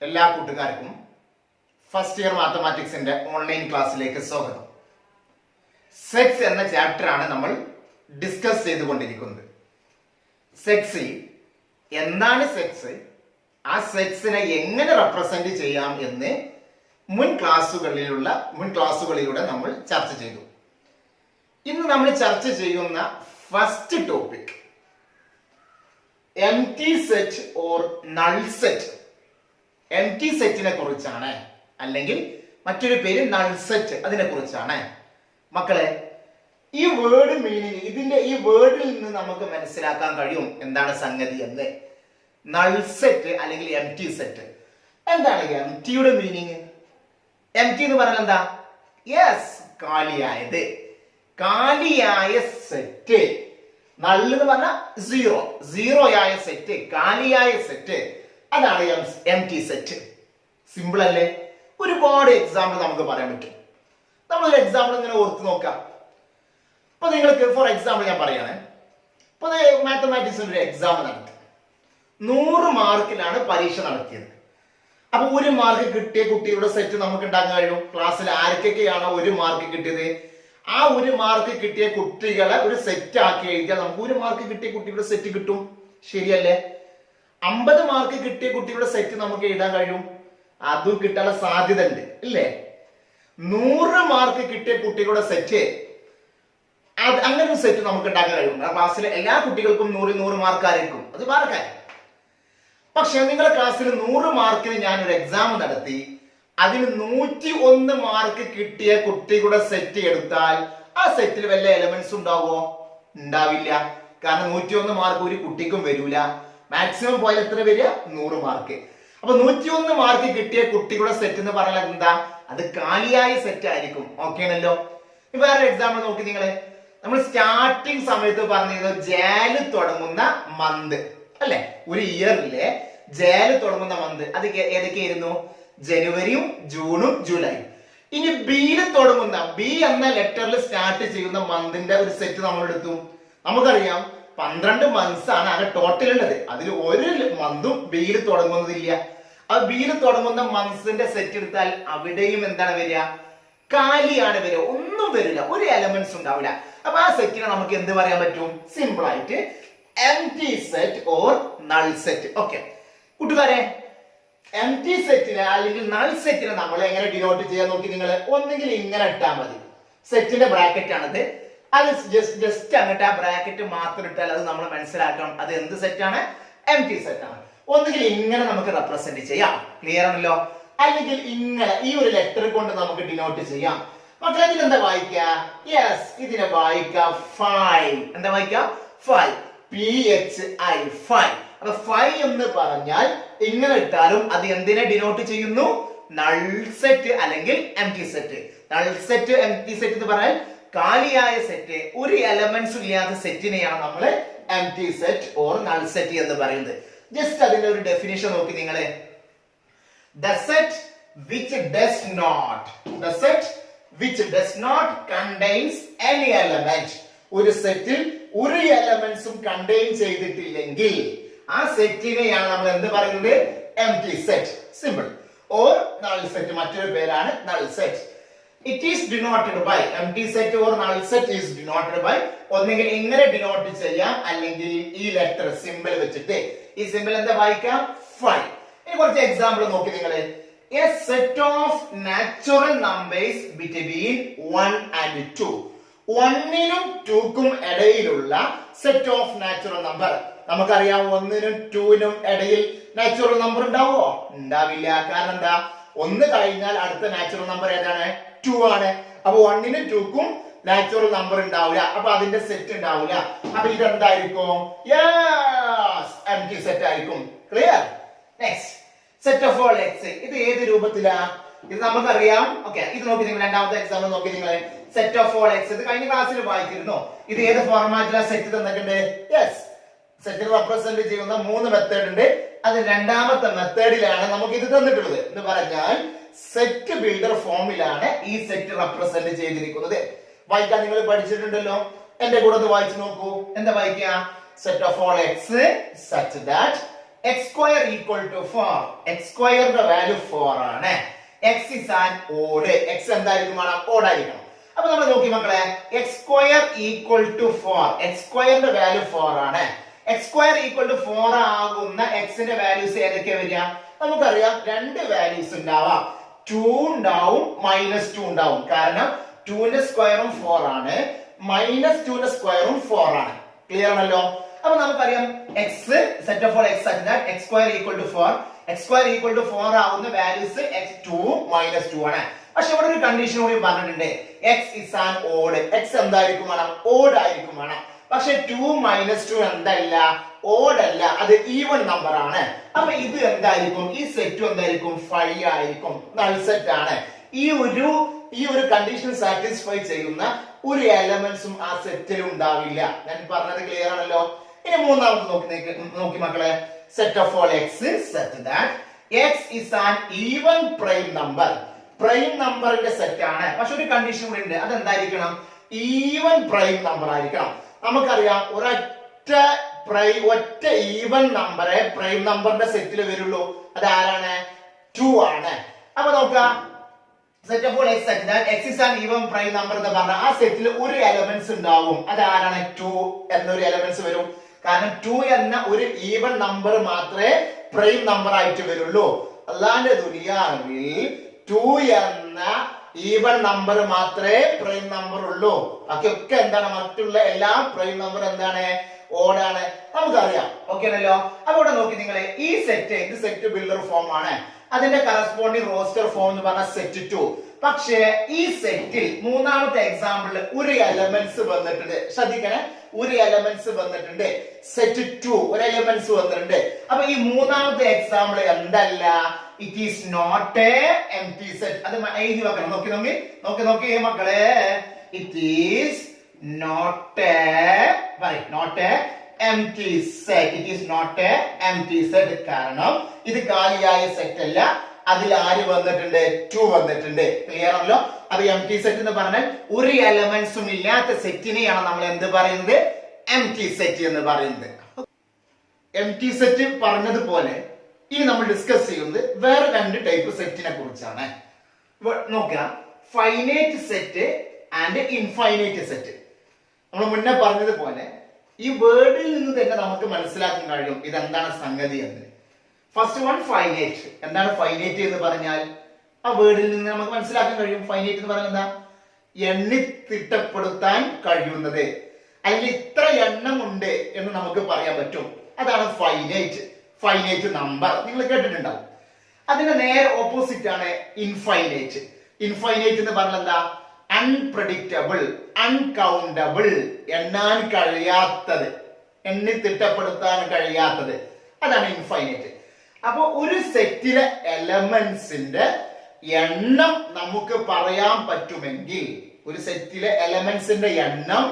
എല്ലാ കൂട്ടുകാർക്കും first year മാത്തമാറ്റിക്സിന്റെ online ക്ലാസ്സിലേക്ക് സ്വാഗതം. സെറ്റ്സ് എന്ന ചാപ്റ്റർ ആണ് നമ്മൾ ഡിസ്കസ് ചെയ്തുകൊണ്ടിരിക്കുന്നത്. സെറ്റ്സിൽ എന്താണ് സെറ്റ്സ്, ആ സെറ്റ്സിനെ എങ്ങനെ റെപ്രസെന്റ് ചെയ്യാം എന്ന് മുൻ ക്ലാസ്സുകളിലൂടെ നമ്മൾ ചർച്ച ചെയ്തു. ഇന്ന് നമ്മൾ ചർച്ച ചെയ്യുന്ന first topic empty set or null set. Empty സെറ്റിനെ കുറിച്ചാണ്, അല്ലെങ്കിൽ മറ്റൊരു പേര് നൾ സെറ്റ്, അതിനെ കുറിച്ചാണ്. മക്കളെ, ഈ വേർഡ് മീനിങ്, ഈ വേർഡിൽ നിന്ന് നമുക്ക് മനസ്സിലാക്കാൻ കഴിയും എന്താണ് സംഗതി എന്ന്. നൾ സെറ്റ് അല്ലെങ്കിൽ എംപ്റ്റി സെറ്റ്. എന്താണ് എംപ്റ്റിയുടെ മീനിങ്? എംപ്റ്റി എന്ന് പറഞ്ഞാൽ എന്താ? യെസ്, കാലിയായത്. കാലിയായ സെറ്റ്. നള്ള് എന്ന് പറഞ്ഞാൽ സീറോ ആയ സെറ്റ്, കാലിയായ സെറ്റ്, അതാണ് എംപ്റ്റി സെറ്റ്. സിമ്പിൾ അല്ലേ? ഒരുപാട് എക്സാമ്പിൾ നമുക്ക് പറയാൻ പറ്റും. നമ്മളൊരു എക്സാമ്പിൾ ഇങ്ങനെ ഓർത്ത് നോക്കാം. ഇപ്പൊ നിങ്ങൾക്ക് ഫോർ എക്സാമ്പിൾ ഞാൻ പറയണേ, ഇപ്പൊ മാത്തമാറ്റിക്സിന്റെ ഒരു എക്സാം നടത്തി, 100 മാർക്കിലാണ് പരീക്ഷ നടത്തിയത്. അപ്പൊ 1 മാർക്ക് കിട്ടിയ കുട്ടികളുടെ സെറ്റ് നമുക്ക് ഉണ്ടാക്കാൻ കഴിയും. ക്ലാസ്സിൽ ആർക്കൊക്കെയാണോ 1 മാർക്ക് കിട്ടിയത്, ആ 1 മാർക്ക് കിട്ടിയ കുട്ടികളെ ഒരു സെറ്റ് ആക്കി എഴുതിയാൽ നമുക്ക് 1 മാർക്ക് കിട്ടിയ കുട്ടികളുടെ സെറ്റ് കിട്ടും. ശരിയല്ലേ? 50 മാർക്ക് കിട്ടിയ കുട്ടികളുടെ സെറ്റ് നമുക്ക് എഴുതാൻ കഴിയും. അതും കിട്ടാനുള്ള സാധ്യത ഉണ്ട്, ഇല്ലേ? 100 മാർക്ക് കിട്ടിയ കുട്ടികളുടെ സെറ്റ്, അങ്ങനെ ഒരു സെറ്റ് നമുക്ക് ഉണ്ടാക്കാൻ കഴിയും. ക്ലാസ്സിലെ എല്ലാ കുട്ടികൾക്കും 100 മാർക്ക് ആയിരിക്കും, അത് വേറെ കാര്യം. പക്ഷെ നിങ്ങളുടെ ക്ലാസ്സിൽ 100 മാർക്കിന് ഞാനൊരു എക്സാം നടത്തി, അതിന് 101 മാർക്ക് കിട്ടിയ കുട്ടികളുടെ സെറ്റ് എടുത്താൽ ആ സെറ്റിൽ വല്ല എലമെന്റ്സ് ഉണ്ടാവോ? ഉണ്ടാവില്ല. കാരണം 101 മാർക്ക് ഒരു കുട്ടിക്കും വരൂല. മാക്സിമം പോയാൽ എത്ര വരിക? 100 മാർക്ക്. അപ്പൊ 101 മാർക്ക് കിട്ടിയ കുട്ടികളുടെ സെറ്റ് എന്ന് പറഞ്ഞാൽ എന്താ? അത് കാലിയായ സെറ്റ് ആയിരിക്കും. ഓക്കെ ആണല്ലോ? വേറെ എക്സാമ്പിൾ നോക്കി നിങ്ങള്. നമ്മൾ സ്റ്റാർട്ടിങ് സമയത്ത് പറഞ്ഞത് ജാല് തുടങ്ങുന്ന മന്ത് അല്ലെ? ഒരു ഇയറിലെ ജാല് തുടങ്ങുന്ന മന്ത് അത് ഏതൊക്കെയായിരുന്നു? ജനുവരിയും ജൂണും ജൂലൈയും. ഇനി ബിയിൽ തുടങ്ങുന്ന, ബി എന്ന ലെറ്ററിൽ സ്റ്റാർട്ട് ചെയ്യുന്ന മന്തിന്റെ ഒരു സെറ്റ് നമ്മൾ എടുത്തു. നമുക്കറിയാം 12 മന്ത്സ് ആണ് ആകെ ടോട്ടൽ ഉള്ളത്. അതിൽ ഒരു മന്തും ബിയിൽ തുടങ്ങുന്നതില്ല. ആ ബിയിൽ തുടങ്ങുന്ന മന്ത്സിന്റെ സെറ്റ് എടുത്താൽ അവിടെയും എന്താണ് വരിക? കാലിയാണ് വരിക, ഒന്നും വരില്ല, ഒരു എലമെന്റ്സ് ഉണ്ടാവില്ല. അപ്പൊ ആ സെറ്റിനെ നമുക്ക് എന്ത് പറയാൻ പറ്റും? സിമ്പിൾ ആയിട്ട് empty set or null set. Okay കൂട്ടുകാരെ, എംപ്റ്റി സെറ്റിനെ അല്ലെങ്കിൽ നൾ സെറ്റിനെ നമ്മൾ എങ്ങനെ ഡിനോട്ട് ചെയ്യാൻ നോക്കി നിങ്ങൾ. ഒന്നെങ്കിൽ ഇങ്ങനെ ഇട്ടാൽ മതി. സെറ്റിന്റെ ബ്രാക്കറ്റ് ആണത്. അത് ജസ്റ്റ് അങ്ങോട്ട് ആ ബ്രാക്കറ്റ് മാത്രം ഇട്ടാൽ അത് നമ്മൾ മനസ്സിലാക്കണം അത് എന്ത് സെറ്റാണ്? എംപ്റ്റി സെറ്റ് ആണ്. ഒന്നുകിൽ ഇങ്ങനെ നമുക്ക് റെപ്രസെന്റ് ചെയ്യാം, ക്ലിയർ ആണല്ലോ? അല്ലെങ്കിൽ ഇങ്ങനെ ഈ ഒരു ലെറ്റർ കൊണ്ട് നമുക്ക് ഡിനോട്ട് ചെയ്യാം. മക്കളെ, ഇതിനെന്താ വായിക്ക? യെസ്, ഇതിനെ വായിക്ക 5. എന്താ വായിക്ക? 5. PHI 5. അപ്പൊ 5 എന്ന് പറഞ്ഞാൽ ഇങ്ങനെ ഇട്ടാലും അത് എന്തിനെ ഡിനോട്ട് ചെയ്യുന്നു? നൾ സെറ്റ് അല്ലെങ്കിൽ empty set. Null set, empty set എന്ന് പറഞ്ഞാൽ കാലിയായ സെറ്റ്, ഒരു എലമെന്റ്സ് ഇല്ലാത്ത സെറ്റിനെയാണ് നമ്മൾ empty set or null set എന്ന് പറയുന്നത്. ജസ്റ്റ് അതിന്റെ ഒരു ഡെഫിനിഷൻ നോക്കി നിങ്ങളെ. The set which does not contains any element. ഒരു സെറ്റിൽ ഒരു എലമെന്റ്സും കണ്ടെയ്ൻ ചെയ്തിട്ടില്ലെങ്കിൽ ആ സെറ്റിനെയാണ് നമ്മൾ എന്ത് പറയുന്നത്? Empty set. Simple. Or null set, മറ്റൊരു പേരാണ് null set. It is denoted by, empty set or null set is denoted by, ഒന്നെങ്കിൽ ഇങ്ങനെ ഡിനോട്ട് ചെയ്യാം, അല്ലെങ്കിൽ ഈ ലെറ്റർ സിമ്പിൾ വെച്ചിട്ട്. ഈ സിമ്പിൾ എന്താ വായിക്കാം? 5. ഇനി കുറച്ച് എക്സാമ്പിൾ നോക്കി നിങ്ങള്. A set of natural numbers between 1 and 2. 1നും 2ക്കും ഇടയിലുള്ള സെറ്റ് ഓഫ് നാച്ചുറൽ നമ്പർ. നമുക്കറിയാം 1നും 2നും ഇടയിൽ നാച്ചുറൽ നമ്പർ ഉണ്ടാവോ? ഉണ്ടാവില്ല. കാരണം എന്താ? 1 കഴിഞ്ഞാൽ അടുത്ത നാച്ചുറൽ നമ്പർ ഏതാണ്? 2 ആണ്. അപ്പൊ 1നും 2ക്കും നാച്ചുറൽ നമ്പർ ഉണ്ടാവില്ല. അപ്പൊ അതിന്റെ സെറ്റ് ഉണ്ടാവില്ല. അപ്പൊ ഇതെന്തായിരിക്കും? യെസ്, എംപ്റ്റി സെറ്റ് ആയിരിക്കും. Clear? Next, set of all X. ഇത് ഏത് രൂപത്തിലാ? ഇത് നമുക്കറിയാം. ഓക്കെ, ഇത് നോക്കി നിങ്ങൾ. രണ്ടാമത്തെ എക്സാമ്പിൾ നോക്കി നിങ്ങൾ. സെറ്റ് ഓഫ് ഓൾ എക്സ്, ഇത് കഴിഞ്ഞ ക്ലാസ്സിൽ വായിച്ചിരുന്നു. ഇത് ഏത് ഫോർമാറ്റിലാ സെറ്റ് തന്നിട്ടുണ്ട്? യെസ്, സെറ്റ് റെപ്രസെന്റ് ചെയ്യുന്ന 3 മെത്തേഡ് ഉണ്ട്. അത് രണ്ടാമത്തെ മെത്തേഡിലാണ് നമുക്ക് ഇത് തന്നിട്ടുള്ളത്. എന്ന് പറഞ്ഞാൽ സെറ്റ് ബിൽഡർ ഫോമിലാണ് ഈ സെറ്റ് റെപ്രസെന്റ് ചെയ്തിരിക്കുന്നത്. വായിക്കാൻ നിങ്ങൾ പഠിച്ചിട്ടുണ്ടല്ലോ. എന്റെ കൂടെ ഒന്ന് വായിച്ചു നോക്കൂ. എന്താ വായിക്കുക? Set of all x such that x square equal to 4. X സ്ക്വയറിന്റെ വാല്യൂ 4 ആണ്. X is an odd. X എന്തായിരിക്കും? ഓഡ് ആയിരിക്കണം. അപ്പൊ നമ്മൾ നോക്കി മക്കളെ, x square equal to 4. X സ്ക്വയറിന്റെ വാല്യൂ 4 ആണ്. എക്സ് സ്ക്വയർ ഈക്വൽ ടു 4 ആകുന്ന എക്സിന്റെ വാല്യൂസ് ഏതൊക്കെ വരിക? നമുക്കറിയാം രണ്ട് വാല്യൂസ് ഉണ്ടാവാം. 2 ഉണ്ടാവും, -2 ഉണ്ടാവും. കാരണം 2ന്റെ സ്ക്വയറും 4 ആണ്, -2ന്റെ സ്ക്വയറും 4 ആണ്. ക്ലിയർ ആണല്ലോ? അപ്പൊ നമുക്കറിയാം x set of all x such that x square equal to 4. X square equal to 4 ആവുന്ന വാല്യൂസ് x2 -2 ആണ്. പക്ഷെ ഇവിടെ ഒരു കണ്ടീഷൻ കൂടി പറഞ്ഞിട്ടുണ്ട്. X is an odd. X എന്തായിരിക്കും? ഓഡ് ആയിരിക്കും. പക്ഷെ 2 -2 എന്തല്ല? ഓഡ് അല്ല, അത് ഈവൻ നമ്പർ ആണ്. അപ്പൊ ഇത് എന്തായിരിക്കും? ഈ സെറ്റ് എന്തായിരിക്കും? 5 ആയിരിക്കും. നൾ സെറ്റ് ആണ്. ഈ ഒരു കണ്ടീഷൻ സാറ്റിസ്ഫൈ ചെയ്യുന്ന ഒരു എലമെന്റ്സും ആ സെറ്റിൽ ഉണ്ടാവില്ല. ഞാൻ പറഞ്ഞത് ക്ലിയർ ആണല്ലോ? ഇനി മൂന്നാമത് നോക്കി മക്കളെ, set of all x such that x is an even prime number. Prime നമ്പറിന്റെ സെറ്റ് ആണ്. പക്ഷെ ഒരു കണ്ടീഷൻ കൂടി ഉണ്ട്. അതെന്തായിരിക്കണം? ഈവൻ പ്രൈം നമ്പർ ആയിരിക്കണം. നമുക്കറിയാം ഒറ്റ ഈവൻ നമ്പറെ പ്രൈം നമ്പറിന്റെ സെറ്റിൽ വരുള്ളൂ. അത് ആരാണ്? 2 ആണ്. അപ്പൊ നോക്കാം, set of all x such that x is an even prime number എന്ന് പറഞ്ഞാൽ ആ സെറ്റിൽ ഒരു എലമെന്റ്സ് ഉണ്ടാവും. അത് ആരാണ്? 2 എന്നൊരു എലമെന്റ്സ് വരും. കാരണം 2 എന്ന ഒരു ഈവൻ നമ്പർ മാത്രമേ പ്രൈം നമ്പർ ആയിട്ട് വരുള്ളൂ. അല്ലാണ്ട് ദുനിയാവിൽ 2 എന്ന ഈവൻ നമ്പർ മാത്രമേ പ്രൈം നമ്പർ ഉള്ളൂ. ബാക്കിയൊക്കെ എന്താണ്? മറ്റുള്ള എല്ലാ പ്രൈം നമ്പർ എന്താണ്? ഓടാണ്. നമുക്കറിയാം. ഓക്കെ ആണല്ലോ? അപ്പൊ ഇവിടെ നോക്കി നിങ്ങളെ, ഈ സെറ്റ് ഇത് സെറ്റ് ബിൽഡർ ഫോം ആണ്. അതിന്റെ കറസ്പോണ്ടിങ് റോസ്റ്റർ ഫോം എന്ന് പറഞ്ഞ സെറ്റ് 2. പക്ഷേ ഈ സെറ്റിൽ മൂന്നാമത്തെ എക്സാമ്പിളിൽ ഒരു എലമെന്റ്സ് വന്നിട്ടുണ്ട്. ശ്രദ്ധിക്കണേ, ഒരു എലമെന്റ്സ് വന്നിട്ടുണ്ട്. സെറ്റ് 2 ഒരു എലമെന്റ്സ് വന്നിട്ടുണ്ട്. അപ്പൊ ഈ മൂന്നാമത്തെ എക്സാമ്പിൾ എന്തല്ല? It is not a empty set. അത് എഴുതി വെക്കണം. നോക്കി മക്കളെ, it is not a empty set. It is not a empty set. കാരണം ഇത് കാലിയായ സെറ്റ് അല്ല. അതിൽ ആര് വന്നിട്ടുണ്ട്? 2 വന്നിട്ടുണ്ട്. ക്ലിയർ ആണല്ലോ? അപ്പൊ empty set എന്ന് പറഞ്ഞാൽ ഒരു എലമെന്റ്സും ഇല്ലാത്ത സെറ്റിനെയാണ് നമ്മൾ എന്ത് പറയുന്നത്? empty set എന്ന് പറയുന്നത്. empty set പറഞ്ഞതുപോലെ ഇനി നമ്മൾ ഡിസ്കസ് ചെയ്യുന്നത് വേറെ രണ്ട് ടൈപ്പ് സെറ്റിനെ കുറിച്ചാണ്. നോക്കാം, finite set and infinite set. നമ്മൾ മുന്നേ പറഞ്ഞതുപോലെ ഈ വേർഡിൽ നിന്ന് തന്നെ നമുക്ക് മനസ്സിലാക്കാൻ കഴിയും ഇതെന്താണ് സംഗതി എന്ന്. First one finite. എന്താണ് ഫൈനൈറ്റ് എന്ന് പറഞ്ഞാൽ? ആ വേർഡിൽ നിന്ന് നമുക്ക് മനസ്സിലാക്കാൻ കഴിയും. ഫൈനൈറ്റ് എന്ന് പറഞ്ഞാൽ എന്താ? എണ്ണി തിട്ടപ്പെടുത്താൻ കഴിയുന്നത്, അല്ലെങ്കിൽ ഇത്ര എണ്ണം ഉണ്ട് എന്ന് നമുക്ക് പറയാൻ പറ്റും. അതാണ് ഫൈനൈറ്റ് നമ്പർ. നിങ്ങൾ കേട്ടിട്ടുണ്ടാവും. അതിന്റെ നേരെ ഓപ്പോസിറ്റ് ആണ് ഇൻഫൈനൈറ്റ്. ഇൻഫൈനൈറ്റ് എന്ന് പറഞ്ഞാൽ എന്താ? അൺപ്രഡിക്റ്റബിൾ, അൺകൗണ്ടബിൾ, എണ്ണാൻ കഴിയാത്തത്, എണ്ണി തിട്ടപ്പെടുത്താൻ കഴിയാത്തത്. അതാണ് ഇൻഫൈനൈറ്റ്. അപ്പൊ ഒരു സെറ്റിലെ എലമെന്റ്സിന്റെ എണ്ണം നമുക്ക് പറയാൻ പറ്റുമെങ്കിൽ, ഒരു സെറ്റിലെ എലമെന്റ്സിന്റെ എണ്ണം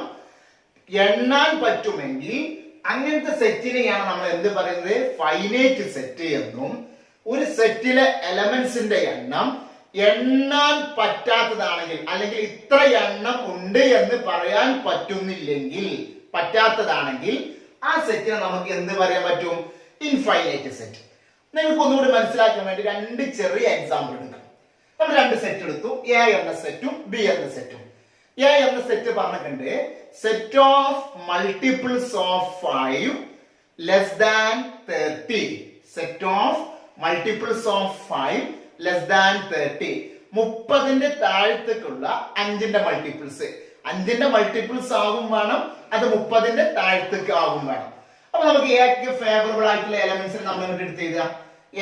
എണ്ണാൻ പറ്റുമെങ്കിൽ അങ്ങനത്തെ സെറ്റിനെയാണ് നമ്മൾ എന്ത് പറയുന്നത്? ഫൈനൈറ്റ് സെറ്റ് എന്നും. ഒരു സെറ്റിലെ എലമെന്റ്സിന്റെ എണ്ണം എണ്ണാൻ പറ്റാത്തതാണെങ്കിൽ, അല്ലെങ്കിൽ ഇത്ര എണ്ണം ഉണ്ട് എന്ന് പറയാൻ പറ്റുന്നില്ലെങ്കിൽ, പറ്റാത്തതാണെങ്കിൽ ആ സെറ്റിനെ നമുക്ക് എന്ത് പറയാൻ പറ്റും? Infinite set. നിങ്ങൾക്ക് ഒന്നുകൂടി മനസ്സിലാക്കാൻ വേണ്ടി രണ്ട് ചെറിയ എക്സാമ്പിൾ എടുക്കാം. നമ്മൾ രണ്ട് സെറ്റ് എടുത്തു, എ എന്ന സെറ്റും ബി എന്ന സെറ്റും. എ എന്ന സെറ്റ് പറഞ്ഞിട്ടുണ്ട്, set of multiples of 5 less than 30. Set of multiples of 5 less than 30. 30ന്റെ താഴത്തേക്കുള്ള 5ന്റെ മൾട്ടിപ്പിൾസ്. 5ന്റെ മൾട്ടിപ്പിൾസ് ആകും വേണം, അത് 30ന്റെ താഴത്തേക്ക് ആകും വേണം. അപ്പൊ നമുക്ക് എക്ക് ഫേവറബിൾ ആയിട്ടുള്ള എലമെന്റ്സിന് നമ്മൾ ഇങ്ങോട്ട് എടുത്ത് എഴുതാം.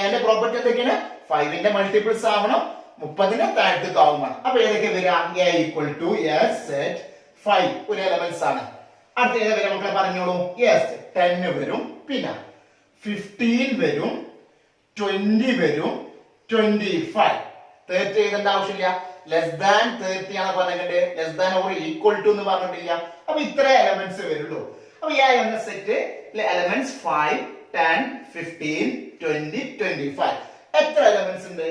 എന്റെ പ്രോപ്പർട്ടി എന്തൊക്കെയാണ്? 5ന്റെ മൾട്ടിപ്പിൾസ് ആവണം, 30ന്റെ താഴത്തേക്ക് ആവും വേണം. അപ്പൊ ഏതൊക്കെ വരിക? A equal to S set 5 ഒരു എലമെന്റ്സ് ആണ്. അടുത്ത ഏതാ വരും മക്കളെ? പറഞ്ഞോളൂ. യെസ്, 10 വരും, പിന്നെ 15 വരും, 20 വരും, 25. 30 എഴുതേണ്ട ആവശ്യമില്ല. ലെസ് ദാൻ 30 ആണ് പറഞ്ഞിട്ടുണ്ട്. Less than or equal to എന്ന് പറഞ്ഞിട്ടില്ല. അപ്പൊ ഇത്ര എലമെന്റ്സ് വരുള്ളൂ. അപ്പൊ എ എന്ന സെറ്റ് എലമെന്റ്സ് 5, 10, 15, 20, 25. എത്ര എലമെന്റ്സ് ഉണ്ട്?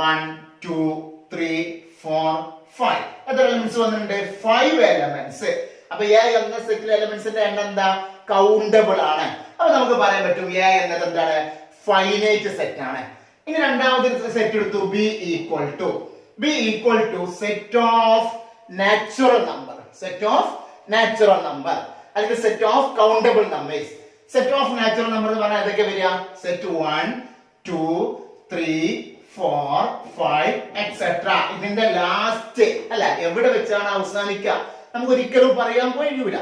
1, 2, 3, 4, 5. എത്ര എലമെന്റ്സ് വന്നിട്ടുണ്ട്? 5 എലമെന്റ്സ്. അപ്പൊ എ എന്ന സെറ്റിലെ എലമെന്റ്സിന്റെ എണ്ണം എന്താ? കൗണ്ടബിൾ ആണ്. അപ്പൊ നമുക്ക് പറയാൻ പറ്റും എ എന്നത് എന്താണ്, ഫൈനൈറ്റ് സെറ്റ് ആണ്. ഇനി രണ്ടാമത്തെ സെറ്റ് എടുത്തു, B equal to set of natural number, അല്ലെങ്കിൽ set of countable numbers. Set of natural number എന്ന് പറഞ്ഞാൽ ഏതൊക്കെ വരിക, സെറ്റ് 1 2 3 4 5 എക്സെട്ര. ഇതിന്റെ ലാസ്റ്റ് അല്ല എവിടെ വെച്ചാണ് അവസാനിക്കുക നമുക്ക് ഒരിക്കലും പറയാൻ കഴിയൂല.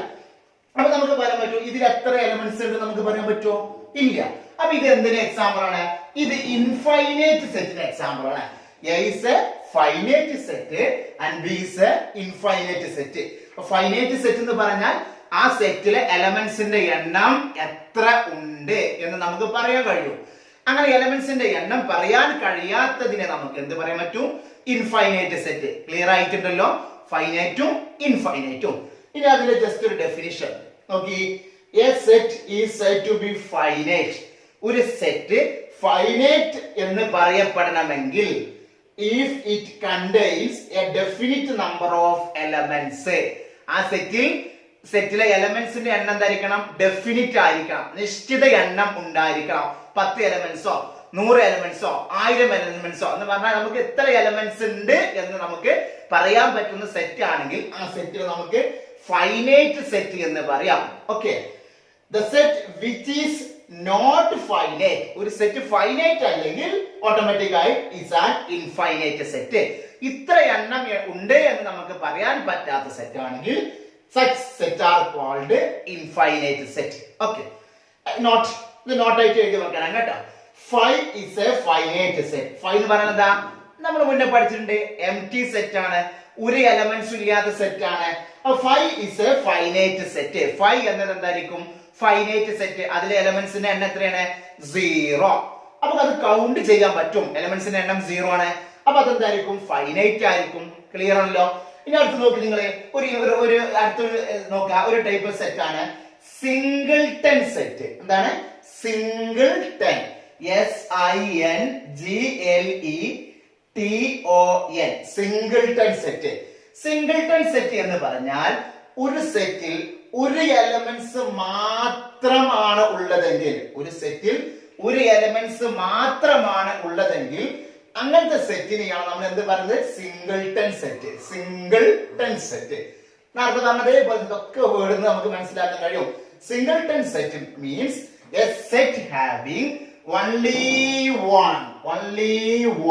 അപ്പൊ നമുക്ക് പറയാൻ പറ്റും ഇതിൽ എത്ര എലമെന്റ്സ് ഉണ്ട് നമുക്ക് പറയാൻ പറ്റുമോ, ഇല്ല. അപ്പൊ ഇത് എന്തിന് എക്സാമ്പിൾ ആണ്, ഇത് ഇൻഫൈനൈറ്റ് സെറ്റിന് എക്സാമ്പിൾ ആണ്. A is a finite set and B is a infinite set. Finite set എന്ന് പറഞ്ഞാൽ ആ സെറ്റിലെ എലമെന്റ്സിന്റെ എണ്ണം എത്ര ഉണ്ട് എന്ന് നമുക്ക് പറയാൻ കഴിയും. അങ്ങനെ എലമെന്റ്സിന്റെ എണ്ണം പറയാൻ കഴിയാത്തതിനെ നമുക്ക് എന്ത് പറയാൻ പറ്റും, ഇൻഫൈനൈറ്റ് സെറ്റ്. ക്ലിയർ ആയിട്ടുണ്ടല്ലോ, ഫൈനൈറ്റും ഇൻഫൈനൈറ്റും. ഇനി അതിന്റെ ജസ്റ്റ് ഒരു ഡെഫിനിഷൻ നോക്കി. A set is said to be finite. ഒരു സെറ്റ് ഫൈനൈറ്റ് എന്ന് പറയപ്പെടണമെങ്കിൽ if it contains a definite number of elements. ആ സെറ്റിലെ എലമെന്റ്സിന്റെ എണ്ണം എന്തായിരിക്കണം, ഡെഫിനിറ്റ് ആയിരിക്കണം, നിശ്ചിത എണ്ണം ഉണ്ടായിരിക്കണം. 10 എലമെന്റ്സോ 100 എലമെന്റ്സോ 1000 എലമെന്റ്സോ എന്ന് പറഞ്ഞാൽ നമുക്ക് എത്ര എലമെന്റ്സ് ഉണ്ട് എന്ന് നമുക്ക് പറയാൻ പറ്റുന്ന സെറ്റ് ആണെങ്കിൽ ആ സെറ്റിൽ നമുക്ക് ഫൈനൈറ്റ് സെറ്റ് എന്ന് പറയാം. Okay, the set which is not finite, ഒരു സെറ്റ് ഫൈനൈറ്റ് അല്ലെങ്കിൽ ഓട്ടോമാറ്റിക് ആയി is an infinite സെറ്റ്. ഇത്ര എണ്ണം ഉണ്ട് എന്ന് നമുക്ക് പറയാൻ പറ്റാത്ത സെറ്റ് ആണെങ്കിൽ such set are called infinite set. Okay, not ഇത് നോട്ട് ആയിട്ട് എഴുതി വെക്കണം കേട്ടോ. 5 is a finite set. 5 എന്ന് പറയുന്നത് എന്താ, നമ്മൾ മുന്നേ പഠിച്ചിട്ടുണ്ട്, എംപ്റ്റി സെറ്റ് ആണ്, ഒരു എലമെന്റ്സ് ഇല്ലാത്ത സെറ്റ് ആണ്. 5 is a finite set. 5 എന്നത് എന്തായിരിക്കും, ഫൈനൈറ്റ് സെറ്റ്. അതിലെ എലമെന്റ്സിന്റെ എണ്ണം എത്രയാണ്, 0. അപ്പൊ അത് കൗണ്ട് ചെയ്യാൻ പറ്റും, എലമെന്റ്സിന്റെ എണ്ണം 0 ആണ്. അപ്പൊ അതെന്തായിരിക്കും, ഫൈനൈറ്റ് ആയിരിക്കും. ക്ലിയർ ആണല്ലോ. ഇനി അടുത്ത് നോക്കി നിങ്ങള് ഒരു അടുത്തൊരു നോക്കുക, ഒരു ടൈപ്പ് സെറ്റ് ആണ് സിംഗിൾട്ടൺ സെറ്റ്. എന്താണ് singleton, SINGLETON, singleton set. Singleton set എന്ന് പറഞ്ഞാൽ ഒരു സെറ്റിൽ ഒരു എലമെന്റ്സ് മാത്രമാണ് ഉള്ളതെങ്കിൽ, ഒരു സെറ്റിൽ ഒരു എലമെന്റ്സ് മാത്രമാണ് ഉള്ളതെങ്കിൽ അങ്ങനത്തെ സെറ്റിനെയാണ് നമ്മൾ എന്ത് പറയുന്നത്, സിംഗിൾട്ടൺ സെറ്റ്. സിംഗിൾട്ടൺ സെറ്റ് നേരത്തെ പറഞ്ഞതേ പോലെ ഇതൊക്കെ വേർഡ് നമുക്ക് മനസ്സിലാക്കാൻ കഴിയും. Singleton set means A set having only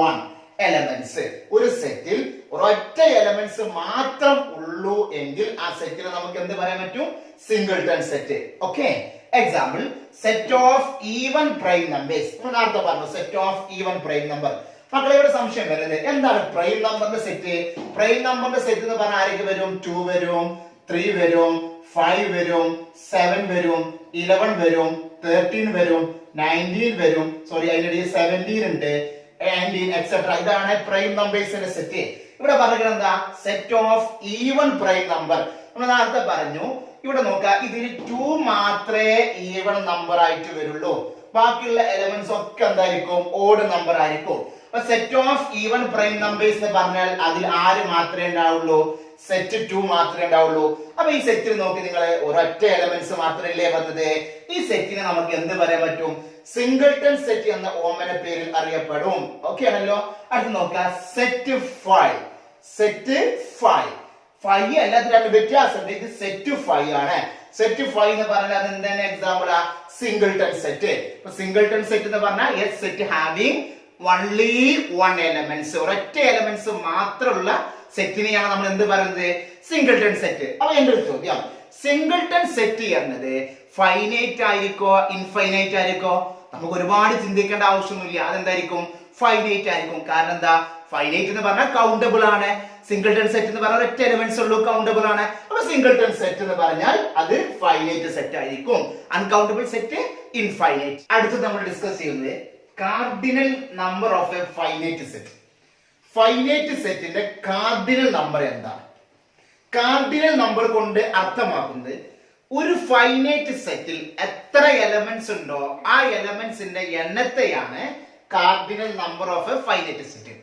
one elements. ഒരു സെറ്റിൽ ഒരൊറ്റ എലമെന്റ്സ് മാത്രം ഉള്ളൂ എങ്കിൽ ആ സെറ്റിനെ നമുക്ക് എന്ത് പറയാൻ പറ്റും, singleton set. Okay, example set of even prime numbers. നേരത്തെ പറഞ്ഞു set of even prime number. മക്കളെ ഇവിടെ സംശയം വരുന്നത് എന്താണ് പ്രൈം നമ്പറിന്റെ സെറ്റ്. പ്രൈം നമ്പറിന്റെ സെറ്റ് എന്ന് പറഞ്ഞാൽ ആരൊക്കെ വരും, 2 വരും, 3 വരും, 5 വരും, 7 വരും, 11 വരും, 13 വരും, 19 വരും, സോറി അതിനിടെ 17 ഉണ്ട്, 19 എക്സെട്ര. ഇതാണ് പ്രൈം നമ്പേഴ്സിന്റെ സെറ്റ്. ഇവിടെ പറയുന്നത് എന്താ, set of even prime number. നമ്മൾ നേരത്തെ പറഞ്ഞു, ഇവിടെ നോക്കുക, ഇതിന് 2 മാത്രമേ ഈവൻ നമ്പർ ആയിട്ട് വരുള്ളൂ, ബാക്കിയുള്ള എലമെന്റ്സ് ഒക്കെ എന്തായിരിക്കും, ഓഡ് നമ്പർ ആയിരിക്കും. അപ്പൊ set of even prime numbers എന്ന് പറഞ്ഞാൽ അതിൽ ആര് മാത്രമേ ഉണ്ടാവുള്ളൂ, സെറ്റ് 2 മാത്രമേ ഉണ്ടാവുള്ളൂ. അപ്പൊ ഈ സെറ്റിൽ നോക്കി നിങ്ങൾ ഒരൊറ്റ എലമെന്റ്സ് മാത്രമല്ലേ വന്നത്. ഈ സെറ്റിനെ നമുക്ക് എന്ത് പറയാൻ പറ്റും, സിംഗിൾട്ടൺ സെറ്റ് എന്ന ഓമന പേരിൽ അറിയപ്പെടും. ഓക്കെ ആണല്ലോ. അടുത്ത് നോക്കുക, സെറ്റ് 5. സെറ്റ് 5 എല്ലാത്തിനും രണ്ട് വ്യത്യാസമുണ്ട്. ഇത് സെറ്റ് 5 ആണ്. സെറ്റ് 5 എന്ന് പറഞ്ഞാൽ അത് എന്താണ് example, singleton set. Singleton set എന്ന് പറഞ്ഞാൽ A set having only one elements, ഒരൊറ്റ എലമെന്റ്സ് മാത്രമുള്ള സെറ്റിനെയാണ് നമ്മൾ എന്ത് പറയുന്നത്, സിംഗിൾട്ടൺ സെറ്റ്. അപ്പൊ എന്റെ ഒരു ചോദ്യം, സിംഗിൾട്ടൺ സെറ്റ് എന്നത് ഫൈനൈറ്റ് ആയിരിക്കോ ഇൻഫൈനൈറ്റ് ആയിരിക്കോ? നമുക്ക് ഒരുപാട് ചിന്തിക്കേണ്ട ആവശ്യമൊന്നുമില്ല. അതെന്തായിരിക്കും, ഫൈനൈറ്റ് ആയിരിക്കും. കാരണം എന്താ, ഫൈനൈറ്റ് എന്ന് പറഞ്ഞാൽ കൗണ്ടബിൾ ആണ്. സിംഗിൾട്ടൺ സെറ്റ് എന്ന് പറഞ്ഞാൽ ഒറ്റ എലമെന്റ്സ് ഉള്ളൂ, കൗണ്ടബിൾ ആണ്. അപ്പൊ സിംഗിൾട്ടൺ സെറ്റ് എന്ന് പറഞ്ഞാൽ അത് ഫൈനൈറ്റ് സെറ്റ് ആയിരിക്കും. Uncountable set infinite. അടുത്ത് നമ്മൾ ഡിസ്കസ് ചെയ്യുന്നത് cardinal number of a finite set. Finite സെറ്റിന്റെ കാർഡിനൽ നമ്പർ എന്താണ്? കാർഡിനൽ നമ്പർ കൊണ്ട് അർത്ഥമാക്കുന്നത് ഒരു ഫൈനൈറ്റ് സെറ്റിൽ എത്ര എലമെന്റ്സ് ഉണ്ടോ ആ എലമെന്റ്സിന്റെ എണ്ണത്തെയാണ് cardinal number of a finite set.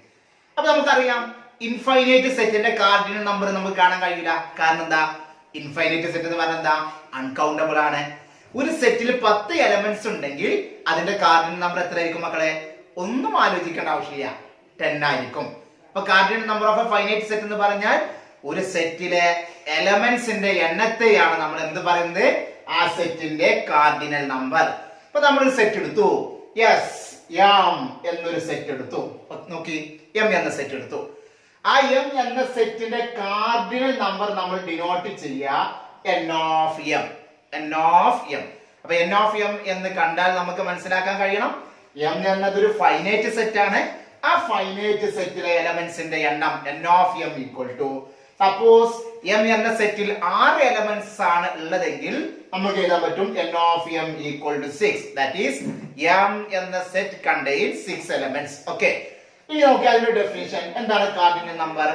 അപ്പൊ നമുക്കറിയാം ഇൻഫൈനൈറ്റ് സെറ്റിന്റെ കാർഡിനൽ നമ്പർ നമുക്ക് കാണാൻ കഴിയില്ല. കാരണം എന്താ, ഇൻഫൈനൈറ്റ് സെറ്റ് എന്ന് പറഞ്ഞാൽ എന്താ, അൺകൗണ്ടബിൾ ആണ്. ഒരു സെറ്റിൽ 10 എലമെന്റ്സ് ഉണ്ടെങ്കിൽ അതിന്റെ കാർഡിനൽ നമ്പർ എത്രയായിരിക്കും മക്കളെ? ഒന്നും ആലോചിക്കേണ്ട ആവശ്യമില്ല, 10 ആയിരിക്കും. അപ്പൊ cardinal number of a finite set എന്ന് പറഞ്ഞാൽ ഒരു സെറ്റിലെ എലമെന്റ്സിന്റെ എണ്ണത്തെയാണ് നമ്മൾ എന്ത് പറയുന്നത്? ആ സെറ്റിന്റെ കാർഡിനൽ നമ്പർ. അപ്പൊ നമ്മൾ ഒരു സെറ്റ് എടുത്തു, യെസ്, എം എന്നൊരു സെറ്റ് എടുത്തു. നോക്കി, എം എന്ന സെറ്റ് എടുത്തു. ആ എം എന്ന സെറ്റിന്റെ കാർഡിനൽ നമ്പർ നമ്മൾ ഡിനോട്ട് ചെയ്യുക n of m. n of m. അപ്പൊ n of m എന്ന് കണ്ടാൽ നമുക്ക് മനസ്സിലാക്കാൻ കഴിയണം m എന്നതൊരു ഫൈനൈറ്റ് സെറ്റ് ആണ്. ആ ഫൈനൈറ്റ് സെറ്റിലെ എലമെന്റ്സിന്റെ എണ്ണം n of m equal to, suppose m എന്ന സെറ്റിൽ 6 എലമെന്റ്സ് ആണ് ഉള്ളതെങ്കിൽ നമുക്ക് എഴുതാൻ പറ്റും n of m equal to 6. That is m എന്ന സെറ്റ് കണ്ടെയ്ൻസ് 6 എലമെന്റ്സ്. ഓക്കെ, ഇനി നോക്കി അതിന്റെ ഡെഫിനിഷൻ എന്താണ്? Cardinal number.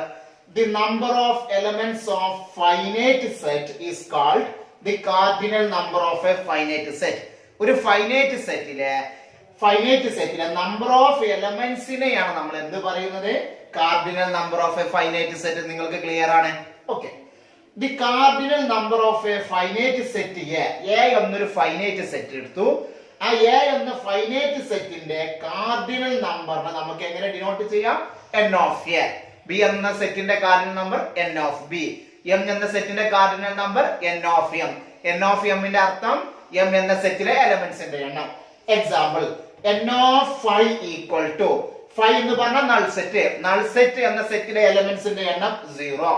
The number of elements of finite set is called the cardinal number of a finite set. ഒരു finite സെറ്റിലെ number of എലമെന്റ്സിനെയാണ് നമ്മൾ എന്ത് പറയുന്നത്? Cardinal number of a finite set. നിങ്ങൾക്ക് ക്ലിയർ ആണ്? Okay, the cardinal number of a finite set A എന്നൊരു finite set എടുത്തു. ആ എ എന്ന ഫൈനൈറ്റ് സെറ്റിന്റെ കാർഡിനൽ നമ്പറിനെ നമുക്ക് എങ്ങനെ ഡിനോട്ട് ചെയ്യാം? n of a. b എന്ന സെറ്റിന്റെ cardinal number n of b. m എന്ന സെറ്റിന്റെ cardinal number n of m. n of m ന്റെ അർത്ഥം m എന്ന സെറ്റിലെ എലമെന്റ്സിന്റെ എണ്ണം. Example, n of 5 equal to 5 എന്ന് പറഞ്ഞാൽ നൾ സെറ്റ്. നൾ സെറ്റ് എന്ന സെറ്റിലെ എലമെന്റ്സിന്റെ എണ്ണം 0.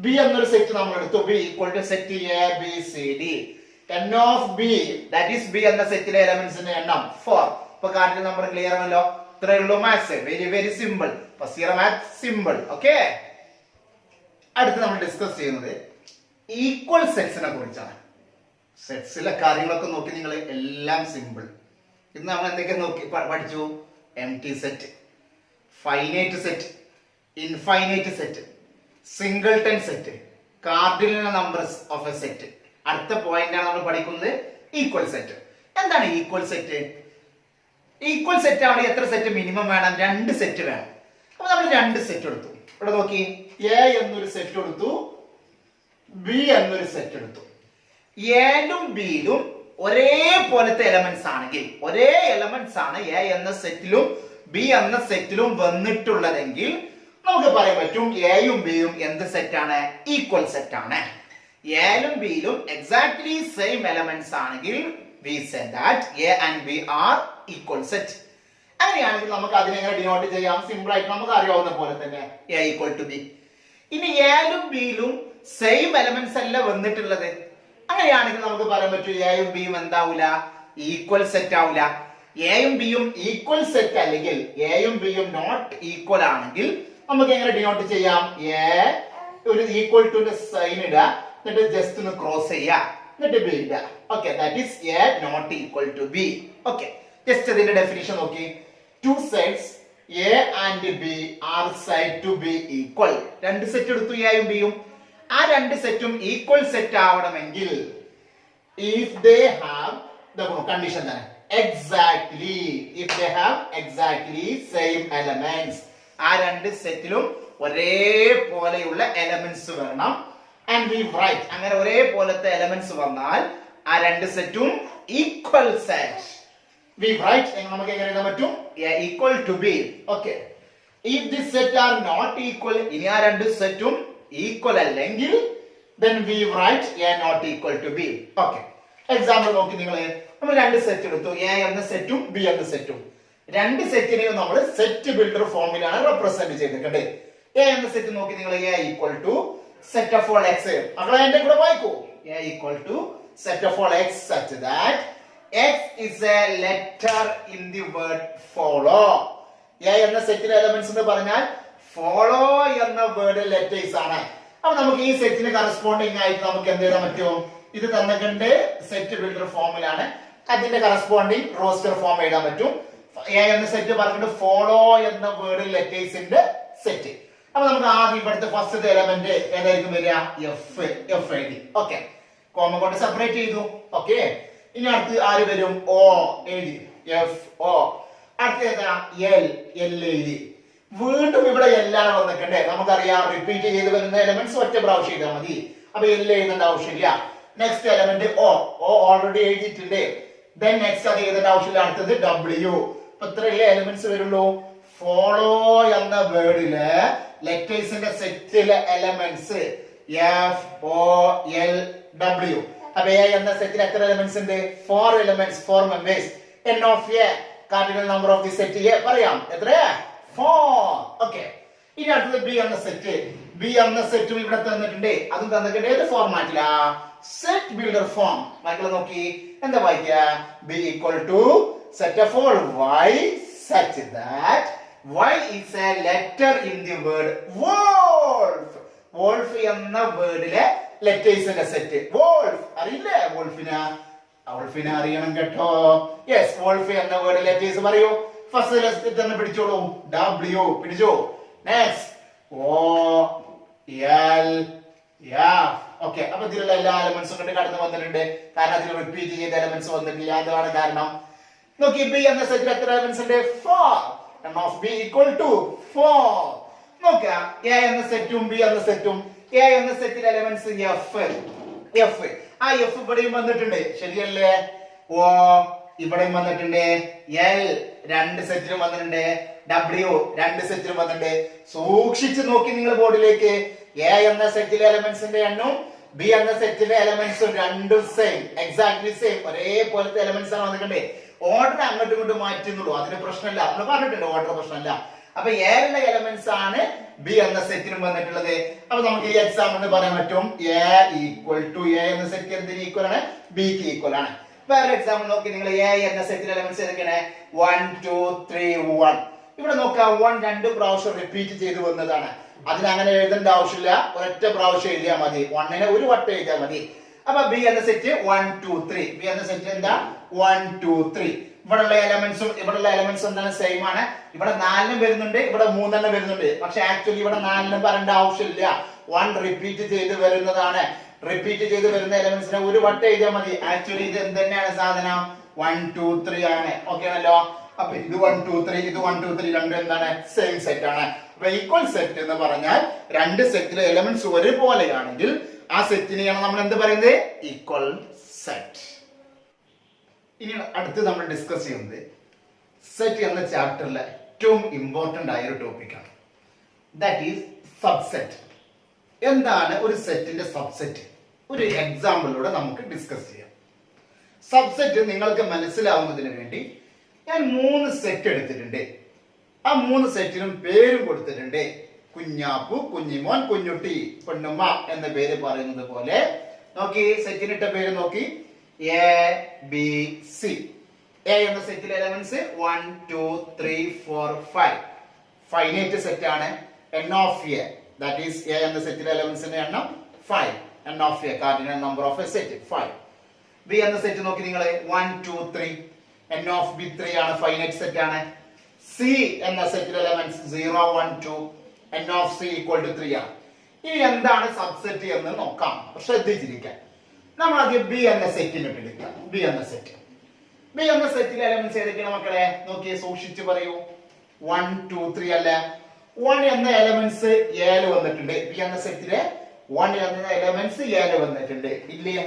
b എന്നൊരു സെറ്റ് നമ്മൾ എടുത്തു, b equal to set a b c d. n of b, that is b എന്ന സെറ്റിലെ എലമെന്റ്സിന്റെ എണ്ണം 4. ഇപ്പൊ കാർഡിനൽ നമ്പർ ക്ലിയർ ആണല്ലോ? ഇത്രയേ ഉള്ളൂ maths. Very very simple. Maths simple. Okay, അടുത്ത് നമ്മൾ ഡിസ്കസ് ചെയ്യുന്നത് ഈക്വൽ സെറ്റ്സിനെ കുറിച്ചാണ്. സെറ്റ്സിലെ കാര്യങ്ങളൊക്കെ നോക്കി നിങ്ങൾ എല്ലാം സിമ്പിൾ. ഇന്ന് നമ്മൾ എന്തൊക്കെ നോക്കി പഠിച്ചു? Empty set, finite set, infinite set, singleton set, cardinal numbers of A set. അടുത്ത പോയിന്റ് ആണ് നമ്മൾ പഠിക്കുന്നത് ഈക്വൽ സെറ്റ്. എന്താണ് ഈക്വൽ സെറ്റ്? ഈക്വൽ സെറ്റ് ആണ് എത്ര സെറ്റ് മിനിമം വേണം? 2 സെറ്റ് വേണം. അപ്പൊ നമ്മൾ 2 സെറ്റ് എടുത്തു. ഇവിടെ നോക്കി, എ എന്നൊരു സെറ്റ് എടുത്തു, ബി എന്നൊരു സെറ്റ് എടുത്തു. എയിലും ബിയിലും ഒരേപോലത്തെ എലമെന്റ്സ് ആണെങ്കിൽ, ഒരേ എലമെന്റ്സ് ആണ് എ എന്ന സെറ്റിലും ബി എന്ന സെറ്റിലും വന്നിട്ടുള്ളതെങ്കിൽ നമുക്ക് പറയാൻ പറ്റും എയും ബിയും എന്ത് സെറ്റാണ്? ഈക്വൽ സെറ്റ് ആണ്. എയിലും ബിയിലും എക്സാക്ട്ലി സെയിം എലമെന്റ്സ് ആണെങ്കിൽ we said that a and b are equal set. അങ്ങനെയാണെങ്കിൽ നമുക്ക് അതിനെ എങ്ങനെ ഡിനോട്ട് ചെയ്യാം? സിമ്പിൾ ആയിട്ട് നമുക്ക് അറിയാവുന്ന പോലെ തന്നെ a equal to b. ഇനി എയിലും ബിയിലും സെയിം എലമെന്റ്സ് അല്ല വന്നിട്ടുള്ളത്. അങ്ങനെയാണെങ്കിൽ നമുക്ക് പറയാൻ പറ്റും എയും ബിയും എന്താവൂല? ഈക്വൽ സെറ്റ് ആവൂല. എയും ബിയും ഈക്വൽ സെറ്റ് അല്ലെങ്കിൽ എയും ബിയും നോട്ട് ഈക്വൽ ആണെങ്കിൽ നമുക്ക് എങ്ങനെ ഡിനോട്ട് ചെയ്യാം? എ ഒരു ഈക്വൽ ടു സൈൻ ഇടുക, എന്നിട്ട് ജസ്റ്റ് ഒന്ന് ക്രോസ് ചെയ്യുക, എന്നിട്ട് ബി ഇടുക. Okay, that is A not equal to B. Okay, just അതിന്റെ ഡെഫിനിഷൻ നോക്കി. Two sets A and B are said to be equal. 2 set എടുത്തു, എയും ബിയും. ആ 2 സെറ്റും ഈക്വൽ സെറ്റ് ആവണമെങ്കിൽ if they have the condition തന്നെ exactly, if they have exactly same elements, ആ 2 സെറ്റിലും ഒരേപോലെയുള്ള എലമെന്റ്സ് വരണം. and we write, അങ്ങനെ ഒരേപോലത്തെ എലമെന്റ്സ് വന്നാൽ ആ 2 സെറ്റും ഈക്വൽ സെറ്റ്. we write നമുക്ക് എങ്ങനെ എഴുതാൻ പറ്റും? a equal to b. okay, if this set are not equal, ഇനി ആ 2 സെറ്റും ഈക്വൽ അല്ലെങ്കിൽ then we write a not equal to b. okay, example നോക്കി നിങ്ങൾ. നമ്മൾ 2 സെറ്റ് എടുത്തു, a എന്ന സെറ്റും b എന്ന സെറ്റും. 2 സെറ്റിനെയും നമ്മൾ സെറ്റ് ബിൽഡർ ഫോമിലാണ് റെപ്രസെന്റ് ചെയ്തിട്ടുണ്ട്. a എന്ന സെറ്റ് നോക്കി നിങ്ങൾ, a equal to set of all x. അപ്പോൾ എന്റെ കൂടെ വായിക്കൂ. a equal to set of all x such that x is a letter in the word follow. a എന്ന സെറ്റിലെ എലമെന്റ്സ് എന്ന് പറഞ്ഞാൽ ഫോളോ എന്ന വേർഡ് ലെറ്റേഴ്സ് ആണ്. അപ്പൊ നമുക്ക് ഈ സെറ്റിന് കറസ്പോണ്ടിങ് ആയിട്ട് നമുക്ക് എന്ത് ചെയ്യാൻ പറ്റും? ഇത് തന്നിട്ടുണ്ട് സെറ്റ് ബിൽഡർ ഫോമിലാണ്, അതിന്റെ കറസ്പോണ്ടിങ് റോസ്റ്റർ ഫോം എഴുതാൻ പറ്റും. എ എന്ന സെറ്റ് പറഞ്ഞിട്ട് ഫോളോ എന്ന വേർഡ് ലെറ്റേഴ്സിന്റെ സെറ്റ്. അപ്പൊ നമുക്ക് ആദ്യം ഇവിടുത്തെ ഫസ്റ്റ് എലമെന്റ് ഏതായിരിക്കും വരിക? എഫ് എഴുതി. ഓക്കെ, കോമ കൊണ്ട് സെപ്പറേറ്റ് ചെയ്തു. ഓക്കെ, ഇനി അടുത്ത് ആര് വരും? ഓ എഴുതി, എഫ് ഓ. അടുത്ത ഏതാ? എൽ എഴുതി. വീണ്ടും ഇവിടെ എല്ലാണ് വന്നിട്ടുണ്ട്. നമുക്കറിയാം റിപ്പീറ്റ് ചെയ്ത് വരുന്ന എലമെന്റ്സ് ഒറ്റ പ്രാവശ്യം എഴുതാൽ മതി. അപ്പൊ എൽ എഴുതേണ്ട ആവശ്യമില്ല. നെക്സ്റ്റ് എലമെന്റ് ഓ ഓൾറെഡി എഴുതിയിട്ടുണ്ട്. ദെൻ നെക്സ്റ്റ് അത് എഴുതേണ്ട ആവശ്യമില്ല. അടുത്തത് ഡബ്ല്യു. ഇപ്പൊ ഇത്രയല്ലേ എലമെന്റ്സ് വരുള്ളൂ. ഫോളോ എന്ന വേർഡില് ലെറ്റേഴ്സിന്റെ സെറ്റിലെ എലമെന്റ്സ് FOLW. അപ്പൊ എ എന്ന സെറ്റിൽ എത്ര എലമെന്റ്സ് ഉണ്ട്? 4 elements, 4 members. n of A cardinal number of the set A പറയാം. എത്ര? 4. ഓക്കെ. ഇനി അടുത്തത് ബി എന്ന സെറ്റ്. ബി എന്ന സെറ്റും ഇവിടെ തന്നിട്ടുണ്ട്. അതും തന്നിട്ടുണ്ട് ഏത് ഫോർമാറ്റിലാ? Set builder form. മക്കളെ നോക്കി എന്താ വായിക്കുക? B equal to set of all y such that y is a letter in the word wolf. wolf എന്ന വേർഡിലെ ലെറ്റേഴ്സിന്റെ സെറ്റ്. wolf അറിയില്ലേ? wolfനെ അറിയണം കേട്ടോ. യെസ്, wolf എന്ന വേർഡ് ലെറ്റേഴ്സ് പറയൂ. ഫസ്റ്റ് ലെറ്റർ തന്നെ പിടിച്ചോളൂ. W പിടിച്ചോ. Next O L F. Okay. അപ്പൊ ഇതിലുള്ള എല്ലാ എലമെന്റ്സും കൊണ്ട് കടന്നു വന്നിട്ടുണ്ട്. കാരണം അതിൽ റിപ്പീറ്റ് ചെയ്ത എലമെന്റ്സ് വന്നിട്ടില്ല. അതാണ് കാരണം. നോക്കി ബി എന്ന സെറ്റിൽ എത്ര എലമെന്റ്സ് ഉണ്ട്? 4. n of b equal to 4. നോക്കാം എ എന്ന സെറ്റും ബി എന്ന സെറ്റും. എ എന്ന സെറ്റിലെ എലമെന്റ്സ് F. ആ F ഇവിടെയും വന്നിട്ടുണ്ട്. ശരിയല്ലേ? O ഇവിടെയും വന്നിട്ടുണ്ട്. L രണ്ട് സെറ്റിലും വന്നിട്ടുണ്ട്. W രണ്ട് സെറ്റിലും വന്നിട്ടുണ്ട്. സൂക്ഷിച്ചു നോക്കി നിങ്ങൾ ബോർഡിലേക്ക്. എ എന്ന സെറ്റിലെ എലമെന്റ്സിന്റെ എണ്ണവും ബി എന്ന സെറ്റിലെ എലമെന്റ്സും രണ്ടും സെയിം, എക്സാക്ട്ലി സെയിം, ഒരേപോലത്തെ എലമെന്റ്സ് ആണ് വന്നിട്ടുണ്ട്. ഓർഡർ അങ്ങോട്ടും ഇങ്ങോട്ടും മാറ്റുന്നുള്ളൂ. അതിന് പ്രശ്നമില്ല. നമ്മൾ പറഞ്ഞിട്ടുണ്ട് ഓർഡർ പ്രശ്നമില്ല. അപ്പൊ എയുടെ എലമെന്റ്സ് ആണ് ബി എന്ന സെറ്റിനും വന്നിട്ടുള്ളത്. അപ്പൊ നമുക്ക് ഈ എക്സാമ്പിൾ പറയാൻ പറ്റും. എ ഈക്വൽ ടു എ എന്ന സെറ്റ് എന്തിന് ഈക്വൽ ആണ്? ബിക്ക് ഈക്വൽ ആണ്. വേറെ എക്സാമ്പിൾ നോക്കി നിങ്ങൾ. എ എന്ന സെറ്റിലെ എലമെന്റ്സ് ഏതൊക്കെയാണ്? 1 2 3 1. ഇവിടെ നോക്കാം. 1 രണ്ട് പ്രാവശ്യം റിപ്പീറ്റ് ചെയ്ത് വന്നതാണ്. അതിന് അങ്ങനെ എഴുതേണ്ട ആവശ്യമില്ല. ഒരൊറ്റ പ്രാവശ്യം എഴുതിയാൽ മതി. 1നെ ഒരു വട്ടം എഴുതിയാൽ മതി. അപ്പൊ ബി എന്ന സെറ്റ് 1 2 3. ബി എന്ന സെറ്റ് എന്താ? 1 2 3. ഇവിടെയുള്ള എലമെന്റ്സും എന്താണ്? സെയിം ആണ്. ഇവിടെ 4 വരുന്നുണ്ട്, ഇവിടെ 3 വരുന്നുണ്ട്. പക്ഷെ ആക്ച്വലി ഇവിടെ 4 പറയേണ്ട ആവശ്യമില്ല. 1 റിപ്പീറ്റ് ചെയ്ത് വരുന്നതാണ്. റിപ്പീറ്റ് ചെയ്ത് വരുന്ന എലമെന്റ്സിനെ ഒരു വട്ടം എഴുതിയാൽ മതി. ആക്ച്വലി ഇത് എന്ത് തന്നെയാണ് സാധനം? 1 2 3 ആണ്. ഓക്കെ ആണല്ലോ? അപ്പൊ ഇത് 1 2 3, ഇത് 1 2 3 രണ്ടും എന്താണ്? സെയിം സെറ്റ് ആണ്. അപ്പൊ ഈക്വൽ സെറ്റ് എന്ന് പറഞ്ഞാൽ രണ്ട് സെറ്റിലെ എലമെന്റ്സ് ഒരുപോലെയാണെങ്കിൽ ആ സെറ്റിനെയാണ് നമ്മൾ എന്ത് പറയുന്നത്? Equal set. ഇനി അടുത്ത് നമ്മൾ ഡിസ്കസ് ചെയ്യുന്നത് സെറ്റ് എന്ന ചാപ്റ്ററിലെ ഏറ്റവും ഇമ്പോർട്ടന്റ് ആയ ഒരു ടോപ്പിക്കാണ്. That is subset. എന്താണ് ഒരു സെറ്റിന്റെ സബ്സെറ്റ്? ഒരു എക്സാമ്പിളിലൂടെ നമുക്ക് ഡിസ്കസ് ചെയ്യാം. സബ്സെറ്റ് നിങ്ങൾക്ക് മനസ്സിലാവുന്നതിന് വേണ്ടി ഞാൻ 3 സെറ്റ് എടുത്തിട്ടുണ്ട്. ആ 3 സെറ്റിനും പേരും കൊടുത്തിട്ടുണ്ട്. കുഞ്ഞാപ്പു, കുഞ്ഞിമോൻ, കുഞ്ഞുട്ടി, പൊന്നുമ്മ എന്ന പേര് പറയുന്നത് പോലെ നോക്കി സെറ്റിനിട്ട പേര് നോക്കി. A B C. എ എന്ന സെറ്റിലെ എലമെന്റ്സ് 1 2 3 4 5. ഫൈനൈറ്റ് സെറ്റ് ആണ്. n of A, that is A എന്ന സെറ്റിലെ എലമെന്റ്സിന്റെ എണ്ണം 5. n of A cardinal number of A set 5. B എന്ന സെറ്റ് നോക്കി നിങ്ങൾ 1 2 3. n ഓഫ് ബി 3 ആണ്. ഫൈനൈറ്റ് സെറ്റ് ആണ്. സി എന്ന സെറ്റിലെ elements 0 1 2. n of C equal to 3 ആണ്. ഇനി എന്താണ് സബ്സെറ്റ് എന്ന് നോക്കാം. ശ്രദ്ധിച്ചിരിക്കാൻ. നമ്മൾ ആദ്യം ബി എന്ന സെറ്റിനെ എടുക്കാം. ബി എന്ന സെറ്റിലെ എലമെന്റ്സ് ഏതൊക്കെയാണ് മക്കളെ? നോക്കി സൂക്ഷിച്ചു പറയൂ. 1 2 3 അല്ല. 1 എന്ന എലമെന്റ്സ് ഏല് വന്നിട്ടുണ്ട്. ബി എന്ന സെറ്റിലെ 1 എന്ന എലമെന്റ്സ് ഏല് വന്നിട്ടുണ്ട് ഇല്ലേ?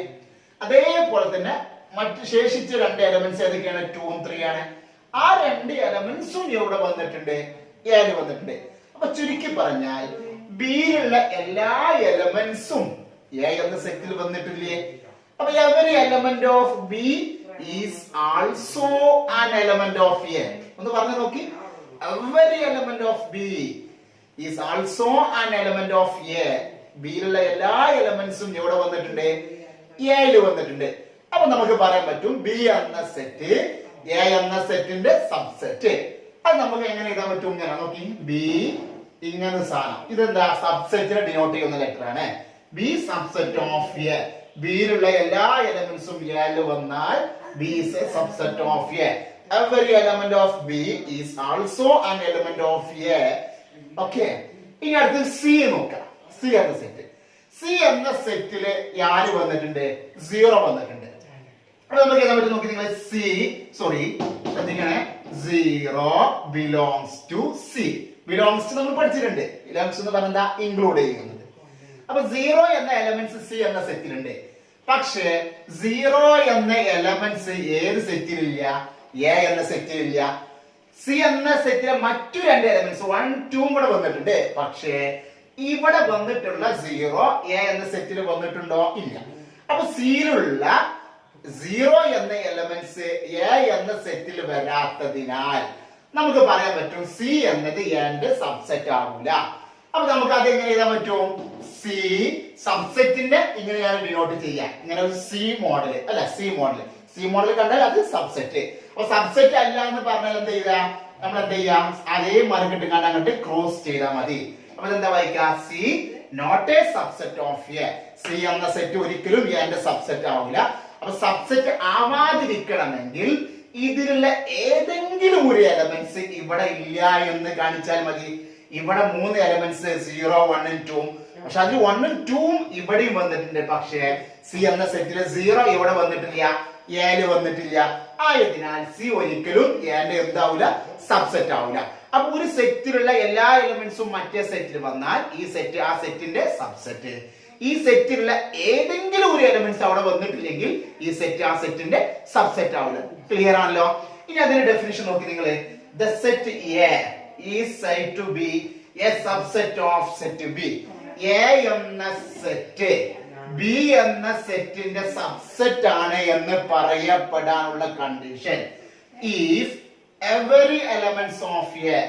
അതേപോലെ തന്നെ മറ്റ് ശേഷിച്ച 2 എലമെന്റ്സ് ഏതൊക്കെയാണ്? 2 ഉം 3 ആണ്. ആ 2 എലമെന്റ്സും ഇവിടെ വന്നിട്ടുണ്ട്, ഏല് വന്നിട്ടുണ്ട്. അപ്പൊ ചുരുക്കി പറഞ്ഞാൽ ബിയിലുള്ള എല്ലാ എലമെന്റ്സും എ എന്ന സെറ്റിൽ വന്നിട്ടില്ലേ? അപ്പൊ every element of B is also an element of A. ഒന്ന് പറഞ്ഞു നോക്കി. Every element of B is also an element of A. ബിയിലുള്ള എല്ലാ എലമെന്റ്സും ഇവിടെ വന്നിട്ടുണ്ട്, എയിൽ വന്നിട്ടുണ്ട്. അപ്പൊ നമുക്ക് പറയാൻ പറ്റും ബി എന്ന സെറ്റ് എ എന്ന സെറ്റിന്റെ സബ്സെറ്റ്. അത് നമുക്ക് എങ്ങനെ എഴുതാൻ പറ്റും? ഞാൻ നോക്കി. ബി ഇങ്ങനെ സാധനം. ഇതെന്താ? സബ്സെറ്റിനെ ഡിനോട്ട് ചെയ്യുന്ന ലെറ്റർ ആണ്. B subset of A. ബിയിലുള്ള എല്ലാ എലമെന്റ്സും എയിൽ വന്നാൽ B is a subset of A. Every element of B is also an element of A. Okay. ഇനി അടുത്ത് സി നോക്കാം. സി എന്ന സെറ്റ്. സി എന്ന സെറ്റില് ആര് വന്നിട്ടുണ്ട്? 0 വന്നിട്ടുണ്ട്. അപ്പൊ നമുക്ക് ഏതാ പറ്റും നോക്കി നിങ്ങൾ. ശ്രദ്ധിക്കണേ. 0 belongs to C. belongs to നമ്മൾ പഠിച്ചിട്ടുണ്ട്. belongs എന്ന് പറഞ്ഞാൽ ഇൻക്ലൂഡ് ചെയ്യുന്നത്. അപ്പൊ 0 എന്ന എലമെന്റ്സ് സി എന്ന സെറ്റിലുണ്ട്. പക്ഷേ 0 എന്ന എലമെന്റ്സ് ഏത് സെറ്റിലില്ല? എ എന്ന സെറ്റിലില്ല. സി എന്ന സെറ്റിലെ മറ്റു രണ്ട് എലമെന്റ്സ് 1 2 കൂടെ വന്നിട്ടുണ്ട്. പക്ഷേ ഇവിടെ വന്നിട്ടുള്ള 0 എ എന്ന സെറ്റിൽ വന്നിട്ടുണ്ടോ? ഇല്ല. അപ്പൊ സിയിലുള്ള 0 എന്ന എലമെന്റ്സ് എ എന്ന സെറ്റിൽ വരാത്തതിനാൽ നമുക്ക് പറയാൻ പറ്റും സി എന്നത് എന്റെ സബ്സെറ്റ് ആവൂല. അപ്പൊ നമുക്ക് അത് എങ്ങനെ എഴുതാൻ പറ്റും? സി സബ്സെറ്റിന്റെ ഇങ്ങനെയാണ് ഡിനോട്ട് ചെയ്യാൻ. ഇങ്ങനെ ഒരു സി മോഡൽ അല്ല, സി മോഡൽ കണ്ടാൽ അത് സബ്സെറ്റ്. അപ്പൊ സബ്സെറ്റ് അല്ല എന്ന് പറഞ്ഞാൽ എന്ത് ചെയ്താ നമ്മൾ എന്ത് ചെയ്യാം? അതേ മറുകിട്ട് കണ്ട് അങ്ങോട്ട് ക്രോസ് ചെയ്താൽ മതി. അപ്പൊ എന്താ വായിക്കുക? C not a subset of A. C എന്ന സെറ്റ് ഒരിക്കലും എന്റെ സബ്സെറ്റ് ആവില്ല. അപ്പൊ സബ്സെറ്റ് ആവാതിരിക്കണമെങ്കിൽ ഇതിലുള്ള ഏതെങ്കിലും ഒരു എലമെന്റ്സ് ഇവിടെ ഇല്ല എന്ന് കാണിച്ചാൽ മതി. ഇവിടെ 3 എലമെന്റ്സ് 0 1 2, പക്ഷെ അതിൽ 1 2 ഇവിടെയും വന്നിട്ടുണ്ട്. പക്ഷേ സി എന്ന സെറ്റിലെ 0 ഇവിടെ വന്നിട്ടില്ല, എയിൽ വന്നിട്ടില്ല. ആയതിനാൽ സി ഒരിക്കലും എന്റെ എന്താവൂല? സബ്സെറ്റ് ആവൂല. അപ്പൊ ഒരു സെറ്റിലുള്ള എല്ലാ എലമെന്റ്സും മറ്റേ സെറ്റിൽ വന്നാൽ ഈ സെറ്റ് ആ സെറ്റിന്റെ സബ്സെറ്റ്. ഈ സെറ്റിലുള്ള ഏതെങ്കിലും ഒരു എലമെന്റ്സ് അവിടെ വന്നിട്ടില്ലെങ്കിൽ ഈ സെറ്റ് ആ സെറ്റിന്റെ സബ്സെറ്റ് ആവില്ല. ക്ലിയർ ആണല്ലോ? ഇനി അതിന്റെ ഡെഫിനിഷൻ നോക്കി നിങ്ങള്. The set A is said to be a subset of set B. A എന്ന സെറ്റ് ബി എന്ന സെറ്റിന്റെ സബ്സെറ്റ് ആണ് എന്ന് പറയപ്പെടാനുള്ള condition if every elements of A,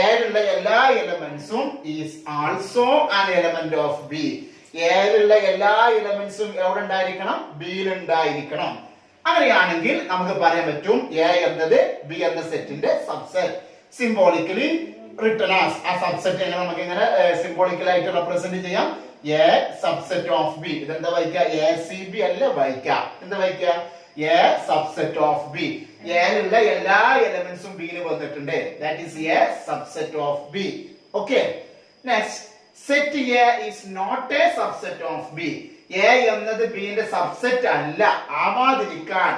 ഏലുള്ള എല്ലാ എലമെന്റ്സും is also an element of B. ഏലുള്ള എല്ലാ എലമെന്റ്സും എവിടെ ഉണ്ടായിരിക്കണം? ബിയിൽ ഉണ്ടായിരിക്കണം. അങ്ങനെയാണെങ്കിൽ നമുക്ക് പറയാൻ പറ്റും എ എന്നത് ബി എന്ന സെറ്റിന്റെ സബ്സെറ്റ്. സിംബോളിക്കലി റിട്ടൺ ആസ് ആ സബ്സെറ്റ് എങ്ങനെ നമുക്ക് ഇങ്ങനെ സിംബോളിക്കലായിട്ട് റെപ്രസെന്റ് ചെയ്യാം? A subset of B. ഇതെന്താ വായിക്കുക? എ സി ബി അല്ല വായിക്കുക. എന്താ വായിക്കുക? A subset of B. എയിലുള്ള എല്ലാ എലമെന്റ്സും ബിയിൽ വന്നിട്ടുണ്ട്. That is A subset of B. Okay. Next, set A is not a subset of B. A എന്നത് ബിന്റെ സബ്സെറ്റ് അല്ല ആവാതിരിക്കാൻ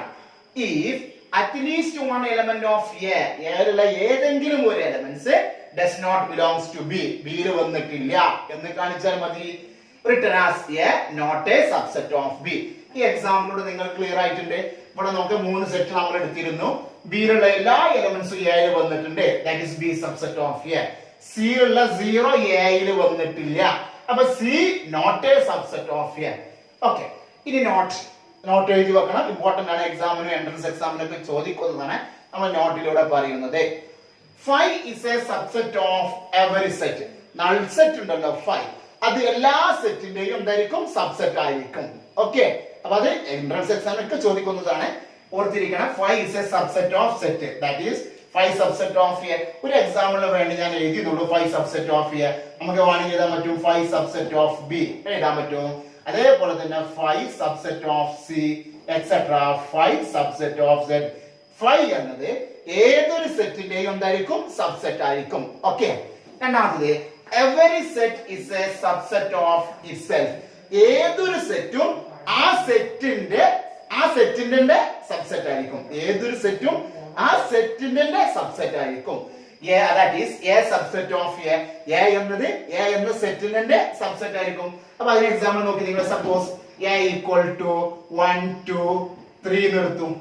if at least one element of A, ഏലുള്ള ഏതെങ്കിലും ഒരു elements does not belongs to B, ബിയിൽ വന്നിട്ടില്ല എന്ന് കാണിച്ചാൽ മതി. written as A not a subset of B. ഈ എക്സാമ്പിളിലൂടെ നിങ്ങൾ ക്ലിയർ ആയിട്ടുണ്ട്. ഇവിടെ നമുക്ക് 3 സെറ്റ് നമ്മൾ എടുത്തിരുന്നു. ബിയിലുള്ള എല്ലാ എലമെന്റ്സും എയിൽ വന്നിട്ടുണ്ട്. That is B subset of A. C ഉള്ള 0 എയിൽ വന്നിട്ടില്ല. അപ്പൊ C not a subset of A. Okay. ഇനി നോട്ട് എഴുതി വെക്കണം. ഇമ്പോർട്ടന്റ് ആണ്. എക്സാമിനും എൻട്രൻസ് എക്സാമിനൊക്കെ ചോദിക്കുന്നതാണ് നമ്മൾ നോട്ടിലൂടെ പറയുന്നത്. Phi is a subset of every set. Null set ഉണ്ടല്ലോ phi, അത് എല്ലാ സെറ്റിന്റെയും എന്തായിരിക്കും? സബ്സെറ്റ് ആയിരിക്കും. ഓക്കെ. അപ്പൊ അത് എൻട്രൻസ് എക്സാമിനൊക്കെ ചോദിക്കുന്നതാണ്. ഓർത്തിരിക്കണം. Phi is a subset of set. That is phi subset of A. ഒരു എക്സാമ്പിളിന് വേണ്ടി ഞാൻ എഴുതിയുള്ളൂ phi subset of A. നമുക്ക് വേണമെങ്കിൽ എഴുതാൻ പറ്റും phi subset of B എഴുതാൻ പറ്റും. അതേപോലെ തന്നെ phi subset of C etc. phi subset of Z. phi എന്നത് ഏതൊരു സെറ്റിന്റെയും എന്തായിരിക്കും? സബ്സെറ്റ് ആയിരിക്കും. ഓക്കെ. രണ്ടാമത്, every set is a subset of itself. ഏതൊരു സെറ്റും ആ സെറ്റിന്റെ സബ്സെറ്റ് ആയിരിക്കും. ഏതൊരു സെറ്റും ആ സെറ്റിന്റെ സബ്സെറ്റ് ആയിരിക്കും. that is a subset of A. A എന്നത് A എന്ന സെറ്റിന്റെ സബ്സെറ്റ് ആയിരിക്കും. അപ്പൊ അതിന് എക്സാമ്പിൾ നോക്കി നിങ്ങൾ. സപ്പോസ് A equal to 1 2 3 നിർത്തും.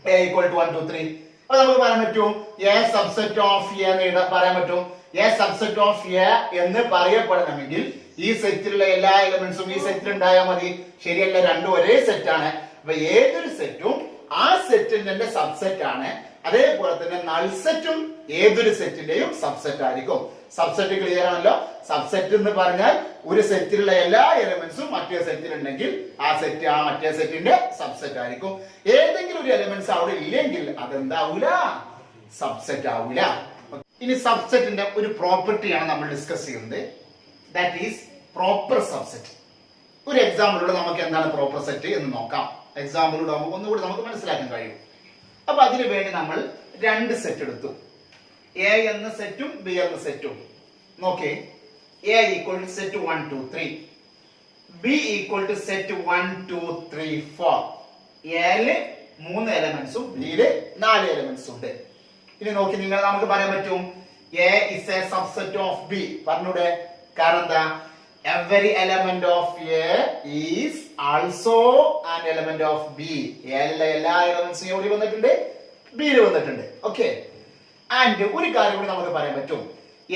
A equal to 1 2 3. അപ്പൊ നമുക്ക് പറയാൻ പറ്റും A subset of A എന്ന് പറയാൻ പറ്റും. A subset of A എന്ന് പറയപ്പെടണമെങ്കിൽ ഈ സെറ്റിലുള്ള എല്ലാ എലമെന്റ്സും ഈ സെറ്റിൽ ഉണ്ടായാൽ മതി. ശരിയല്ല? രണ്ടും ഒരേ സെറ്റ് ആണ്. അപ്പൊ ഏതൊരു സെറ്റും ആ സെറ്റിന്റെ സബ്സെറ്റ് ആണ്. അതേപോലെ തന്നെ നൾ സെറ്റും ഏതൊരു സെറ്റിന്റെയും സബ്സെറ്റ് ആയിരിക്കും. സബ്സെറ്റ് ക്ലിയർ ആണല്ലോ? സബ്സെറ്റ് എന്ന് പറഞ്ഞാൽ ഒരു സെറ്റിലുള്ള എല്ലാ എലമെന്റ്സും മറ്റേ സെറ്റിൽ ഉണ്ടെങ്കിൽ ആ സെറ്റ് ആ മറ്റേ സെറ്റിന്റെ സബ്സെറ്റ് ആയിരിക്കും. ഏതെങ്കിലും ഒരു എലമെന്റ്സ് അവിടെ ഇല്ലെങ്കിൽ അതെന്താവൂല? സബ്സെറ്റ് ആവൂല. ഇനി സബ്സെറ്റിന്റെ ഒരു പ്രോപ്പർട്ടിയാണ് നമ്മൾ ഡിസ്കസ് ചെയ്യുന്നത്. That is proper subset. ഒരു എക്സാമ്പിളിലൂടെ നമുക്ക് എന്താണ് പ്രോപ്പർ സെറ്റ് എന്ന് നോക്കാം. എക്സാമ്പിളിലൂടെ നമുക്ക് ഒന്നുകൂടി നമുക്ക് മനസ്സിലാക്കാൻ കഴിയും. അപ്പൊ അതിനു വേണ്ടി നമ്മൾ 2 സെറ്റ് എടുത്തു. എ എന്ന സെറ്റും ബി എന്ന സെറ്റും. നോക്കേ, A equal to set 1 2 3, B equal to set 1 2 3 4. എയില് 3 എലമെന്റ്സും ബിയില് 4 എലമെന്റ്സും ഉണ്ട്. ഇനി നോക്കി നിങ്ങൾ നമുക്ക് പറയാൻ പറ്റും A is A subset of B. പറഞ്ഞൂടെ? കാരണം എന്താ? Every element of A is also an element of B. എയിലുള്ള എല്ലാ എലമെന്റ്സും ഇവിടെ വന്നിട്ടുണ്ട്, ബിയിൽ വന്നിട്ടുണ്ട്. ഓക്കെ. ആൻഡ് ഒരു കാര്യം കൂടി നമുക്ക് പറയാൻ പറ്റും.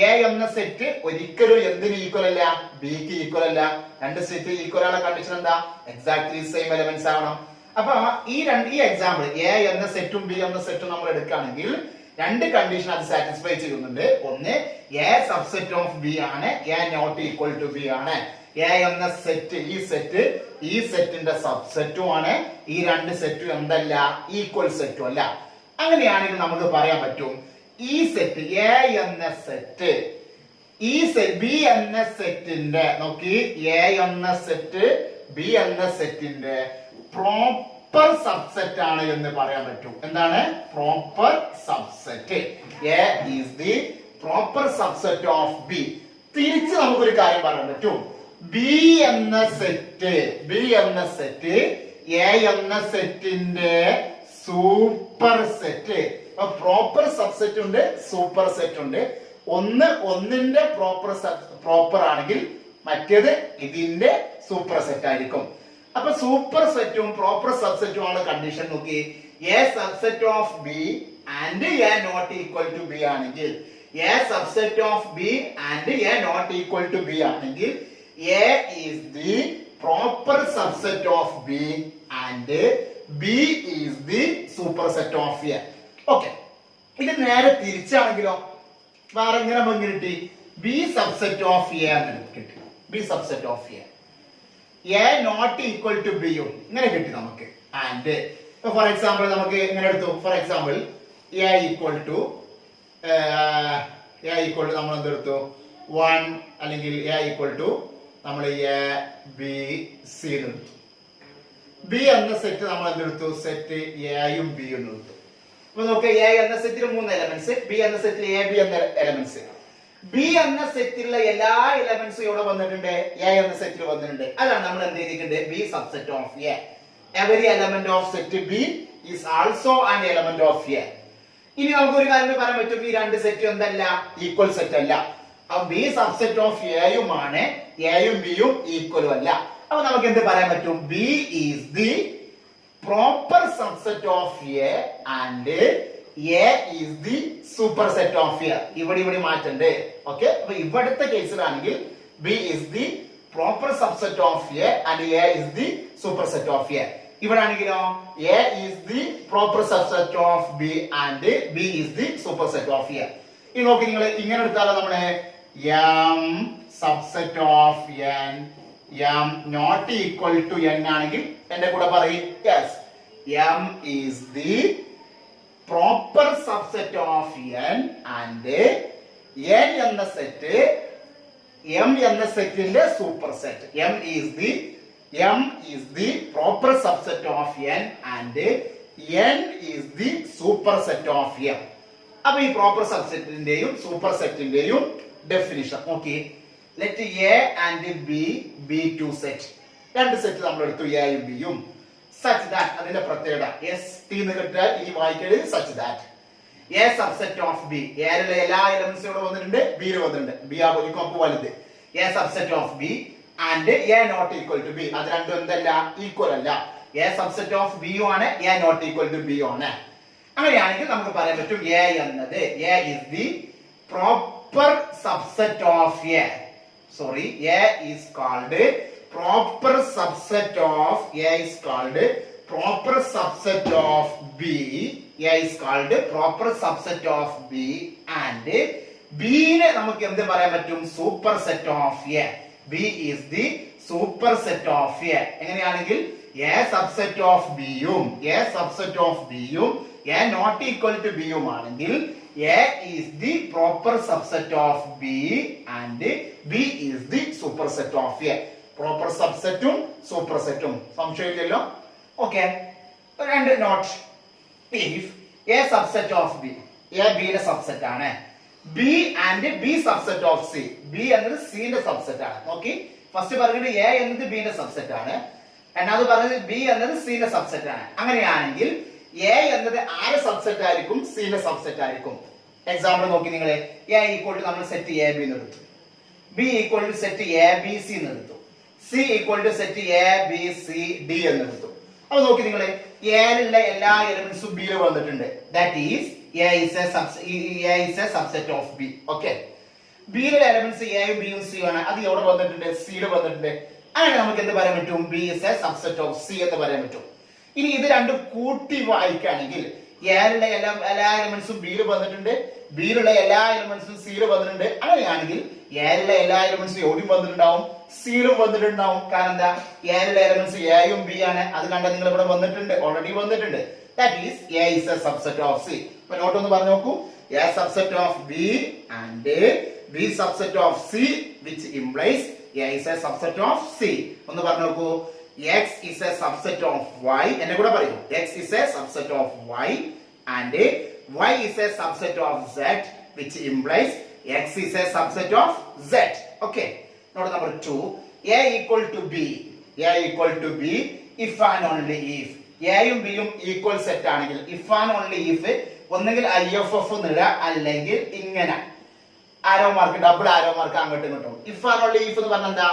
എ എന്ന സെറ്റ് ഒരിക്കലും എന്തിന് ഈക്വൽ അല്ല? ബിക്ക് ഈക്വൽ അല്ല. രണ്ട് സെറ്റ് ഈക്വൽ ആയുള്ള കണ്ടീഷൻ എന്താ? എക്സാക്ട്ലി സെയിം എലമെന്റ്സ് ആവണം. അപ്പൊ ഈ എക്സാമ്പിൾ എ എന്ന സെറ്റും ബി എന്ന സെറ്റും നമ്മൾ എടുക്കുകയാണെങ്കിൽ രണ്ട് കണ്ടീഷൻ അത് സാറ്റിസ്ഫൈ ചെയ്യുന്നുണ്ട്. ഒന്ന്, എ സബ്സെറ്റ് ഓഫ് ബി ആണ്, A not equal to B ആണ്. എ എന്ന സെറ്റ് ഈ സെറ്റിന്റെ സബ്സെറ്റും ആണ്. ഈ രണ്ട് സെറ്റും എന്തല്ല? ഈക്വൽ സെറ്റും അല്ല. അങ്ങനെയാണെങ്കിൽ നമുക്ക് പറയാൻ പറ്റും ഈ സെറ്റ് എ എന്ന സെറ്റ് ബി എന്ന സെറ്റിന്റെ നോക്കി എ എന്ന സെറ്റ് ബി എന്ന സെറ്റിന്റെ പ്രോപ്പർ സബ്സെറ്റ് ആണ് എന്ന് പറയാൻ പറ്റും. എന്താണ് proper subset? A is the proper subset of B. തിരിച്ച് നമുക്കൊരു കാര്യം പറയാൻ പറ്റും. ബി എന്ന സെറ്റ് എ എന്ന സെറ്റിന്റെ സൂപ്പർ സെറ്റ്. പ്രോപ്പർ സബ്സെറ്റ് ഉണ്ട്, സൂപ്പർ സെറ്റ് ഉണ്ട്. ഒന്നിന്റെ പ്രോപ്പർ ആണെങ്കിൽ മറ്റേത് ഇതിന്റെ സൂപ്പർ സെറ്റ് ആയിരിക്കും. അപ്പൊ സൂപ്പർ സെറ്റും പ്രോപ്പർ സബ്സെറ്റും ആണ് കണ്ടീഷൻ. നോക്കി, A subset of B and A not equal to B ആണെങ്കിൽ, A subset of B and A not equal to B ആണെങ്കിൽ A is the proper subset of B and B is the super set of A. Okay. ഇത് നേരെ തിരിച്ചാണെങ്കിലോ? വേറെ എങ്ങനെ കിട്ടി? B subset of A എന്ന് കിട്ടി. B subset of A not equal to ബിയും ഇങ്ങനെ കിട്ടി നമുക്ക്. ആൻഡ് ഫോർ എക്സാമ്പിൾ നമുക്ക് ഇങ്ങനെ എടുത്തു. For example A equal to നമ്മൾ എന്തെടുത്തു? 1 അല്ലെങ്കിൽ എ ഈക്വൽ ടു നമ്മൾ എ ബി സി എടുത്തു. ബി എന്ന സെറ്റ് നമ്മൾ എന്തെടുത്തു? സെറ്റ് എയും ബിയും എടുത്തു. അപ്പൊ നോക്കുക, എ എന്ന സെറ്റിൽ 3 എലമെന്റ്സ്, ബി എന്ന സെറ്റിൽ എ ബി എന്ന എലമെന്റ്സ്. ബി എന്ന സെറ്റിലുള്ള എല്ലാ എലമെന്റ്സും ഇവിടെ വന്നിട്ടുണ്ട്, എ എന്ന സെറ്റിൽ വന്നിട്ടുണ്ട്. അതാണ് നമ്മൾ എന്ത് ചെയ്തിട്ടുണ്ട്? B subset of A. Every element of set B is also an element of A. ഇനി നമുക്ക് ഒരു കാര്യം പറയാൻ പറ്റും, ഈ രണ്ട് സെറ്റും എന്തല്ല? ഈക്വൽ സെറ്റ് അല്ല. അപ്പൊ ബി സബ്സെറ്റ് ഓഫ് എയുമാണ്, എയും ബിയും ഈക്വലും അല്ല. അപ്പൊ നമുക്ക് എന്ത് പറയാൻ പറ്റും? B is the proper subset of A and A is the super set of A. ഇവിടെ മാറ്റണ്ടേ? ഓക്കെ. അപ്പൊ ഇവിടുത്തെ കേസിലാണെങ്കിൽ B is the proper subset of A and A is the super set of A. ഇവിടെ ആണെങ്കിലോ A is the proper subset of B and B is the super set of A. ഈ നോക്കി, നിങ്ങൾ ഇങ്ങനെ എടുത്താലോ നമ്മള് M subset of N M not equal to N ആണെങ്കിൽ എന്റെ കൂടെ പറയും yes, M is the proper subset of N and N എന്ന സെറ്റ് എം എന്ന സെറ്റിന്റെ super set. M is the proper subset of N and N is the super set of M. അപ്പൊ ഈ proper സബ്സെറ്റിന്റെയും സൂപ്പർ സെറ്റിന്റെയും definition നോക്കി. Let A and B be two set. രണ്ട് സെറ്റ് നമ്മൾ എടുത്തു, എയും ബിയും. സച്ച് ദാറ്റ്, അതിന്റെ പ്രത്യേകത എസ് ടി എന്ന് കിട്ടാൻ ഈ വായിക്കരുത്. Such that A subset of B, എയിലുള്ള എല്ലാ എലമെന്റ്സും ഇവിടെ വന്നിട്ടുണ്ട്, ബിയിൽ വന്നിട്ടുണ്ട്. ബി ആ ഒരു കോപ്പ് വലുത്. A subset of B and A not equal to B. അത് രണ്ടും എന്തല്ല? ഈക്വൽ അല്ല. എ സബ്സെറ്റ് ഓഫ് ബിയും ആണ്, എ നോട്ട് ഈക്വൽ ടു ബിയും ആണ്. അങ്ങനെയാണെങ്കിൽ നമുക്ക് പറയാൻ പറ്റും എ എന്നത് A is the proper subset of A. Sorry, A is called proper subset of A is called proper subset of B. A is called proper subset of B and B നെ നമുക്ക് എന്ത് പറയാൻ പറ്റും? Super set of A. B is the super set of A. എങ്ങനെയാണെങ്കിൽ A subset of B യും A subset of B യും A not equal to B യും ആണെങ്കിൽ A is the proper subset of B and B is the super set of A. Proper സബ്സെറ്റും സൂപ്പർ സെറ്റും സംശയമില്ലല്ലോ. Okay. രണ്ട് note. If A subset of B, A ബിയുടെ subset ആണ്, B and B subset of C, B എന്നത് സിന്റെ subset ആണ്. നോക്കി, ഫസ്റ്റ് പറഞ്ഞത് എ എന്നത് ബിന്റെ സബ്സെറ്റ് ആണ്, രണ്ടാമത് പറഞ്ഞത് ബി എന്നത് സിന്റെ സബ്സെറ്റ് ആണ്. അങ്ങനെയാണെങ്കിൽ എ എന്നത് ആരുടെ സബ്സെറ്റ് ആയിരിക്കും? സിന്റെ സബ്സെറ്റ് ആയിരിക്കും. എക്സാമ്പിൾ നോക്കി, നിങ്ങൾ എ ഈക്വൽ ടു നമ്മൾ സെറ്റ് എ ബി എന്ന് എടുത്തു, B equal to set A B C എന്ന് എടുത്തു. C equal to set A B C D എന്ന് എടുത്തു. അപ്പൊ നോക്കി നിങ്ങൾ എയിലുള്ള എല്ലാ എലിമെന്റ്സും ബിയിൽ വന്നിട്ടുണ്ട്. That is A is A subset of B. Okay, ബിയിലുള്ള എലിമെന്റ്സ് എയും ബിയും സി ആണ്. അത് എവിടെ വന്നിട്ടുണ്ട്? സിയിൽ വന്നിട്ടുണ്ട്. അങ്ങനെ നമുക്ക് എന്ത് പറയാൻ പറ്റും? B is A subset of C എന്ന് പറയാൻ പറ്റും. ഇനി ഇത് രണ്ടും കൂട്ടി വായിക്കുകയാണെങ്കിൽ എയിലുള്ള എല്ലാ എലിമെന്റ്സും ബിയിൽ വന്നിട്ടുണ്ട്, ബിയിലുള്ള എല്ലാ എലിമെന്റ്സും സിയിൽ വന്നിട്ടുണ്ട്. അങ്ങനെയാണെങ്കിൽ എയിലുള്ള എല്ലാ എലിമെന്റ്സും എവിടെയും വന്നിട്ടുണ്ടാവും, സിയിലും വന്നിട്ടുണ്ടാവും. കാരണം എന്താ? എയിലുള്ള എലിമെന്റ്സ് എയും ബി ആണ്. അത് കണ്ട നിങ്ങൾ ഇവിടെ വന്നിട്ടുണ്ട്, ഓൾറെഡി വന്നിട്ടുണ്ട്. That is A is A subset of C. അപ്പൊ നോട്ട് ഒന്ന് പറഞ്ഞു നോക്കൂ. A subset of B and B subset of C which implies A is A subset of C. ഒന്ന് പറഞ്ഞു നോക്കൂ. X is a subset of Y. എന്നെ കൂടെ പറയൂ. X is a subset of Y and Y is a subset of Z which implies X is a subset of Z. Okay. Note number 2. A equal to B. A equal to B if and only if. A യും B യും equal set ആണെങ്കിൽ if and only if ഒന്നെങ്കിൽ IFF എന്നിട അല്ലെങ്കിൽ ഇങ്ങനെ arrow mark double arrow mark അങ്ങോട്ടും ഇങ്ങോട്ടും. if and only if എന്ന് പറഞ്ഞാൽ എന്താ?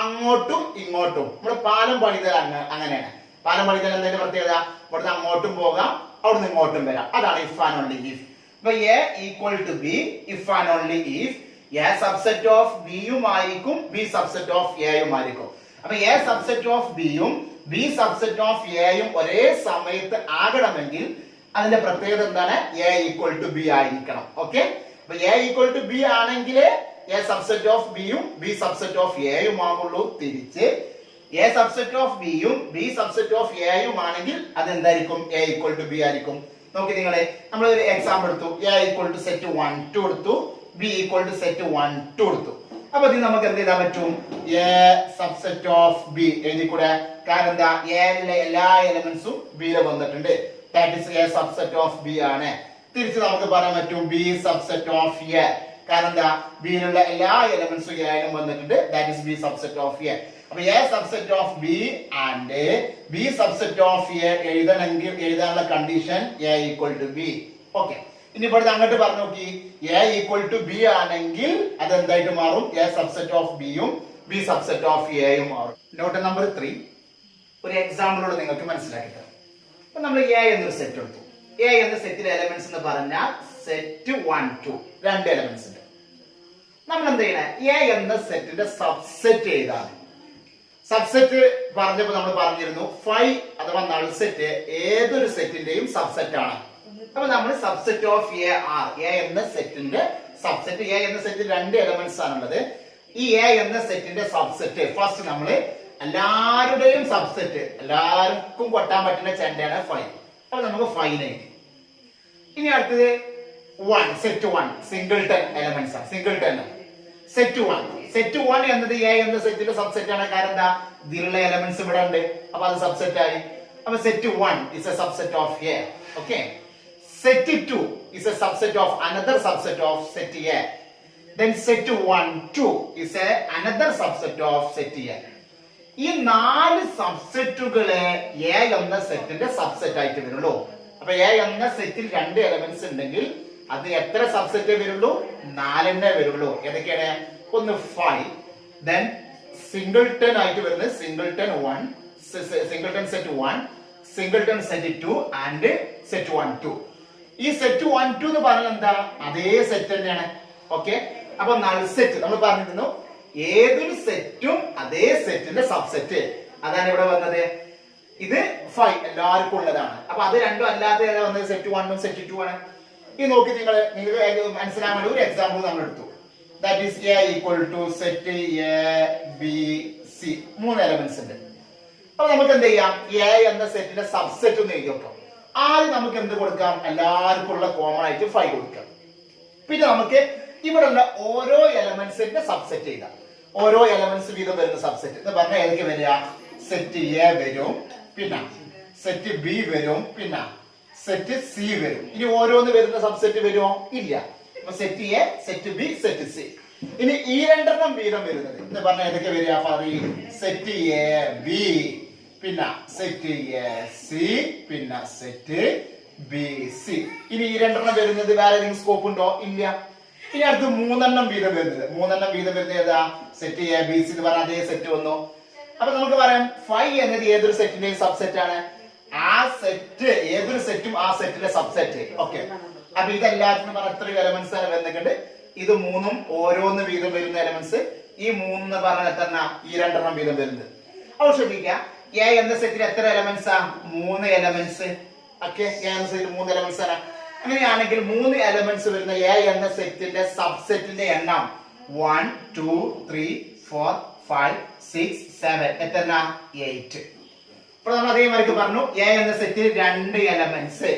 അങ്ങോട്ടും ഇങ്ങോട്ടും. നമ്മുടെ പാലം പണിതൽ അങ്ങനെയാണ്. പാലം പണിതൽ എന്തിന്റെ പ്രത്യേകത? ഇവിടുന്ന് അങ്ങോട്ടും പോകാം, അവിടുന്ന് ഇങ്ങോട്ടും വരാം. അതാണ് ഇഫ് ആൻഡ് ഓൺലി ഇഫ്. അപ്പൊ A equal to B if and only if A subset of ബിയും ആയിരിക്കും, ബി സബ്സെറ്റ് ഓഫ് എയും ആയിരിക്കും. അപ്പൊ എ സബ്സെറ്റ് ഓഫ് ബിയും ബി സബ്സെറ്റ് ഓഫ് എയും ഒരേ സമയത്ത് ആകണമെങ്കിൽ അതിന്റെ പ്രത്യേകത എന്താണ്? എ ഈക്വൽ ടു ബി ആയിരിക്കണം. ഓക്കെ, അപ്പൊ എ ഈക്വൽ ടു ബി ആണെങ്കിൽ എ സബ്സെറ്റ് ഓഫ് ബിയും ബി സബ്സെറ്റ് ഓഫ് എയും ആകുള്ളൂ. തിരിച്ച് എ സബ്സെറ്റ് ഓഫ് ബിയും ബി സബ്സെറ്റ് ഓഫ് എയും ആണെങ്കിൽ അത് എന്തായിരിക്കും? എ ഈക്വൽ ടു ബി ആയിരിക്കും. നോക്കി നിങ്ങളെ, നമ്മൾ ഒരു എക്സാമ്പിൾ എടുത്തു. എ ഈക്വൽ ടു സെറ്റ് 1 2 എടുത്തു, ബി ഈക്വൽ ടു സെറ്റ് 1 2 എടുത്തു. അപ്പൊ ഇത് നമുക്ക് എന്ത് ചെയ്താൻ പറ്റും? എ സബ്സെറ്റ് ഓഫ് ബി എഴുതിക്കൂടെ? കാരണം എന്താ? എയിലെ എല്ലാ എലിമെന്റ്സും ബിയിൽ വന്നിട്ടുണ്ട്. That is A subset of B ആണ്. തിരിച്ച് നമുക്ക് പറയാൻ പറ്റും ബി സബ്സെറ്റ് ഓഫ് എ. കാരണം എന്താ? ബിയിലുള്ള എല്ലാ എലിമെന്റ്സും എയിലും വന്നിട്ടുണ്ട്. That is B subset of A. അപ്പൊ A subset of B and B subset of A എഴുതാനുള്ള condition A equal to B. Okay, ഇനി ഇവിടെ അങ്ങോട്ട് പറഞ്ഞു നോക്കി. എ ഈക്വൽ ടു ബി ആണെങ്കിൽ അത് എന്തായിട്ട് മാറും? എ സബ്സെറ്റ് ഓഫ് ബിയും ബി സബ്സെറ്റ് ഓഫ് എയും മാറും. നോട്ട് നമ്പർ 3 ഒരു എക്സാമ്പിളോട് നിങ്ങൾക്ക് മനസ്സിലാക്കി തരാം. അപ്പൊ നമ്മൾ എ എന്നൊരു സെറ്റ് എടുത്തു. എ എന്ന സെറ്റിലെ എലിമെന്റ്സ് എന്ന് പറഞ്ഞാൽ സെറ്റ് 1 2 രണ്ട് എലിമെന്റ്സ് ഉണ്ട്. നമ്മൾ എന്ത് ചെയ്യണേ? എ എന്ന സെറ്റിന്റെ സബ്സെറ്റ് എഴുതാണ്. സബ്സെറ്റ് പറഞ്ഞപ്പോ നമ്മൾ പറഞ്ഞിരുന്നു 5 അഥവാ നൾ സെറ്റ് ഏതൊരു സെറ്റിന്റെയും സബ്സെറ്റ് ആണ്. അപ്പൊ നമ്മൾ subset of A are, A എന്ന സെറ്റിന്റെ സബ്സെറ്റ്. എ എന്ന സെറ്റിൽ രണ്ട് എലിമെന്റ്സ് ആണുള്ളത്. ഈ എ എന്ന സെറ്റിന്റെ സബ്സെറ്റ് ഫസ്റ്റ് നമ്മൾ എല്ലാവരുടെയും സബ്സെറ്റ്, എല്ലാവർക്കും കൊട്ടാൻ പറ്റുന്ന ചെണ്ടയാണ് 5. അപ്പൊ നമുക്ക് 5 എഴുതി. ഇനി അടുത്തത് 1 സെറ്റ് 1 സിംഗിൾട്ടൺ എലിമെന്റ്സ് ആണ്. സിംഗിൾട്ടൺ സെറ്റ് 1 എന്നത് എ എന്ന സെറ്റിന്റെ സബ്സെറ്റ് ആണ്. കാരണം എന്താ? ഇതിലുള്ള എലിമെന്റ്സ് ഇവിടെ ഉണ്ട്. അപ്പൊ അത് സബ്സെറ്റ് ആയി. അപ്പൊ set 1 is a subset of A. Okay, set 2 is a subset of another subset of set A. Then set 1 2 is another subset of set A. ഈ 4 സബ്സെറ്റുകളെ എ എന്ന സെറ്റിന്റെ സബ്സെറ്റ് ആയിട്ട് വരുള്ളൂ. അപ്പൊ എ എന്ന സെറ്റിൽ രണ്ട് എലിമെന്റ്സ് ഉണ്ടെങ്കിൽ അത് എത്ര സബ്സെറ്റ് വരുള്ളൂ? 4 വരുള്ളൂ. ഏതൊക്കെയാണ്? ഒന്ന് 5, then സിംഗിൾട്ടൺ ആയിട്ട് വരുന്നത് singleton 1, singleton set 1, singleton set 2 and set 1 2. ഈ സെറ്റ് 1 2 എന്ന് പറഞ്ഞാൽ എന്താ? അതേ സെറ്റ് തന്നെയാണ്. ഓക്കെ, അപ്പൊ നൾ സെറ്റ് നമ്മൾ പറഞ്ഞിരുന്നു ഏതൊരു സെറ്റും അതേ സെറ്റിന്റെ സബ്സെറ്റ്. അതാണ് ഇവിടെ വന്നത്. ഇത് 5 എല്ലാവർക്കും ഉള്ളതാണ്. അപ്പൊ അത് രണ്ടും അല്ലാതെ വന്നത് സെറ്റ് 1 ഉം സെറ്റ് 2 ആണ്. ഈ നോക്കി നിങ്ങൾക്ക് മനസ്സിലാൻ വേണ്ടി ഒരു എക്സാമ്പിൾ നമ്മൾ എടുത്തു. That is A equal to set A B C. 3 elements ഉണ്ട്. അപ്പൊ നമുക്ക് എന്ത് ചെയ്യാം? എ എന്ന സെറ്റിന്റെ സബ്സെറ്റ് ഒന്ന് എഴുതി വെക്കാം. ആദ്യം നമുക്ക് എന്ത് കൊടുക്കാം? എല്ലാവർക്കും ഉള്ള കോമൺ ആയിട്ട് 5 കൊടുക്കാം. പിന്നെ നമുക്ക് ഇവിടെ ഉള്ള ഓരോ എലിമെന്റ്സിന്റെ സബ്സെറ്റ് ചെയ്താൽ ഓരോ എലിമെന്റ്സ് വീതം വരുന്ന സബ്സെറ്റ് എന്ന് പറഞ്ഞാൽ ഏതൊക്കെ വരിക? സെറ്റ് എ വരും, പിന്നെ സെറ്റ് ബി വരും, പിന്നെ സെറ്റ് സി വരും. ഇനി ഓരോന്ന് വരുന്ന സബ്സെറ്റ് വരുമോ? ഇല്ല. അപ്പൊ set A, set B, set C. ഇനി ഈ രണ്ടെണ്ണം വീതം വരുന്നത് എന്ന് പറഞ്ഞാൽ ഏതൊക്കെ വരിക? സെറ്റ് എ ബി, പിന്നെ സെറ്റ് എ സി, പിന്നെ സെറ്റ് ബി സി. ഇനി ഈ രണ്ടെണ്ണം വരുന്നത് വേറെ ഏതെങ്കിലും സ്കോപ്പ് ഉണ്ടോ? ഇല്ല. ഇനി അടുത്ത് 3 വീതം വരുന്നത്. 3 വീതം വരുന്നത് ഏതാ? സെറ്റ് എ ബി സി എന്ന് പറഞ്ഞാൽ അതേ സെറ്റ് വന്നു. അപ്പൊ നമുക്ക് പറയാം ഫൈ എന്നത് ഏതൊരു സെറ്റിന്റെയും സബ്സെറ്റ് ആണ്. ആ സെറ്റ് ഏതൊരു സെറ്റും ആ സെറ്റിന്റെ സബ്സെറ്റ്. ഓക്കെ, അപ്പൊ ഇതെല്ലാത്തിനും പറഞ്ഞ എത്ര എലമെന്റ്സ് ആണ് വരുന്നുണ്ട്. ഇത് മൂന്നും ഓരോന്ന് വീതം വരുന്ന എലമെന്റ്സ്. ഈ മൂന്ന് പറഞ്ഞ എത്ര, ഈ രണ്ടെണ്ണം വീതം വരുന്നത്. അപ്പോൾ ശ്രദ്ധിക്കുക, എ എന്ന സെറ്റിൽ എത്ര എലമെന്റ്സ് ആ? 3 എലമെന്റ്സ്. ഓക്കെ, എ എന്ന സെറ്റിൽ 3 എലമെന്റ്സ് ആണ്. അങ്ങനെയാണെങ്കിൽ 3 എലമെന്റ്സ് വരുന്ന എ എന്ന സെറ്റിന്റെ സബ്സെറ്റിന്റെ എണ്ണം 1 2 3 4 5 6 7 എത്ര? 8. അപ്പോൾ നമ്മൾ അതേമാതിരി പറഞ്ഞു എ എന്ന സെറ്റിൽ 2 എലമെന്റ്സ്.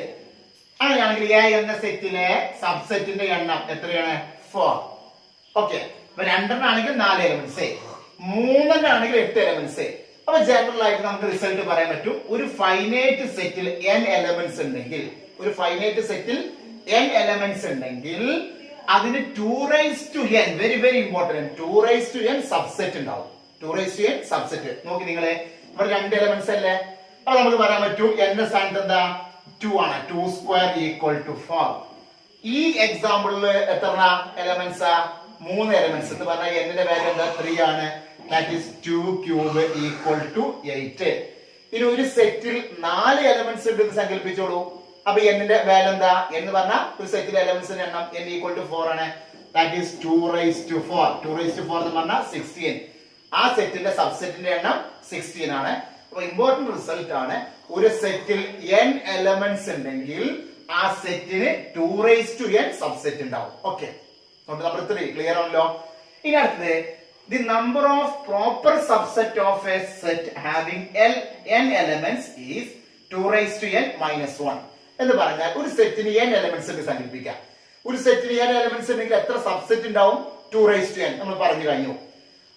അങ്ങനെയാണെങ്കിൽ എ എന്ന സെറ്റിലെ സബ്സെറ്റിന്റെ എണ്ണം എത്രയാണ്? 4. ഓക്കെ, അപ്പൊ 2 ആണെങ്കിൽ 4 എലമെന്റ്സ്, 3 ആണെങ്കിൽ 8 എലമെന്റ്സ്. അപ്പൊ ജനറൽ ആയിട്ട് നമുക്ക് റിസൾട്ട് പറയാൻ പറ്റും. ഒരു ഫൈനൈറ്റ് സെറ്റിൽ n എലമെന്റ്സ് ഉണ്ടെങ്കിൽ, ഒരു ഫൈനൈറ്റ് സെറ്റിൽ n എലമെന്റ്സ് ഉണ്ടെങ്കിൽ അതിന് 2n, very very important, 2n subset ഉണ്ടാവും. 2n subset. നോക്കി നിങ്ങളെ, ഇവിടെ 2 എലമെന്റ്സ് അല്ലേ. അപ്പൊ നമുക്ക് പറയാൻ പറ്റും n സ്ഥാനത്ത് എന്താ? 2 ആണ്. 2 സ്ക്വയർ ഈക്വൽ ടു 4. ഈ എക്സാമ്പിളിൽ എത്ര എലമെന്റ്സ് ആ? 3 എലമെന്റ്സ് എന്ന് പറഞ്ഞാൽ n ന്റെ വാല്യൂ എന്താ? 3 ആണ്. That is 2 cube equal to 8. ഇനി ഒരു സെറ്റിൽ 4 എലമെന്റ്സ് ഉണ്ടെന്ന് സങ്കല്പിച്ചോളൂ. അപ്പൊ n ന്റെ വാല്യൂ എന്താ? എന്ന് പറഞ്ഞാൽ ഒരു സെറ്റിലെ എലമെന്റ്സിന്റെ എണ്ണം n equal to 4 ആണ്. That is 2 raised to 4. 2 raised to 4 എന്ന് പറഞ്ഞാൽ 16. ആ സെറ്റിന്റെ സബ്സെറ്റിന്റെ എണ്ണം 16 ആണ്. അപ്പൊ ഇമ്പോർട്ടന്റ് റിസൾട്ട് ആണ്, ഒരു സെറ്റിൽ n എലമെന്റ്സ് ഉണ്ടെങ്കിൽ ആ സെറ്റിന് 2 raised to n സബ്സെറ്റ് ഉണ്ടാവും. ഓക്കെ, നമ്പർ 3 ക്ലിയർ ആണല്ലോ. ഇനി അടുത്തത്, the number of proper subset of a set having n elements is 2 raised to n minus 1. എന്ന് പറഞ്ഞാൽ ഒരു സെറ്റിന് n എലമെന്റ്സ് ഉണ്ട് സങ്കല്പിക്കാം. ഒരു സെറ്റിന് n എലമെന്റ്സ് ഉണ്ടെങ്കിൽ എത്ര സബ്സെറ്റ് ഉണ്ടാവും? 2 raised to n. നമ്മൾ പറഞ്ഞു കഴിഞ്ഞു.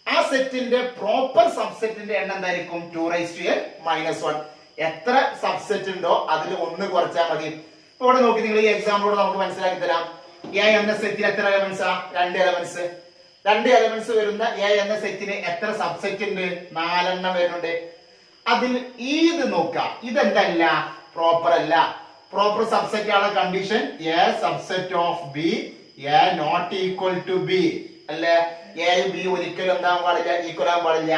ആ സെറ്റിന്റെ പ്രോപ്പർ സബ്സെറ്റിന്റെ എണ്ണം എന്തായിരിക്കും? 2 raised to n minus 1. എത്ര സബ്സെറ്റ് ഉണ്ടോ അതിൽ 1 കുറച്ചാൽ മതി. ഇപ്പൊ ഇവിടെ നോക്കി, നിങ്ങൾ ഈ എക്സാമ്പിളോട് നമുക്ക് മനസ്സിലാക്കി തരാം. a എന്ന സെറ്റിൽ എത്ര എലമെന്റ്സ് ആ? 2 എലമെന്റ്സ്. 2 എലമെന്റ്സ് വരുന്ന a എന്ന സെറ്റിന് എത്ര സബ്സെറ്റ് ഉണ്ട്? 4 എണ്ണം വരുന്നുണ്ട്. അതിൽ ഇത് നോക്കാം, ഇതെന്തല്ല? പ്രോപ്പർ അല്ല. പ്രോപ്പർ സബ്സെറ്റ് ആണ് condition. a subset of b a not equal to b അല്ലെ. a b ഒരിക്കലും എന്താകാൻ പാടില്ല? ഈക്വൽ ആകാൻ പാടില്ല.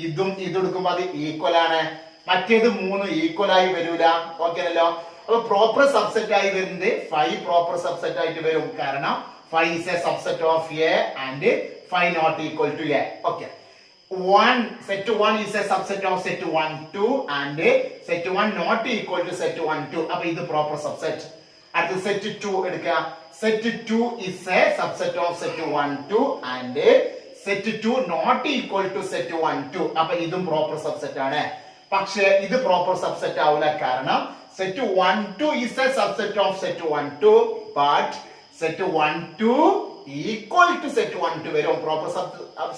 ഇതും ഇതെടുക്കുമ്പോ അത് ഈക്വൽ ആണ്. മറ്റേത് 3 ഈക്വൽ ആയി വരൂല. ഓക്കെ അല്ലോ. അപ്പൊ പ്രോപ്പർ സബ്സെറ്റ് ആയി വരുന്നത് 5 പ്രോപ്പർ സബ്സെറ്റ് ആയിട്ട് വരും. കാരണം 5 is a subset of a and 5 not equal to a. Okay. Set 1 is a subset of set 1 2 and set 1 not equal to set 1 2. അപ്പൊ ഇത് പ്രോപ്പർ സബ്സെറ്റ്. അടുത്ത സെറ്റ് 2 എടുക്കുക. Set 2 is a subset of set 1 2 and set 2 not equal to set 1 2. അപ്പൊ ഇതും proper subset ആണ്. പക്ഷേ ഇത് proper subset ആവില്ല. കാരണം set 1 2 is a subset of set 1 2 but set 1 2 equal to set 1 2 വരും. പ്രോപ്പർ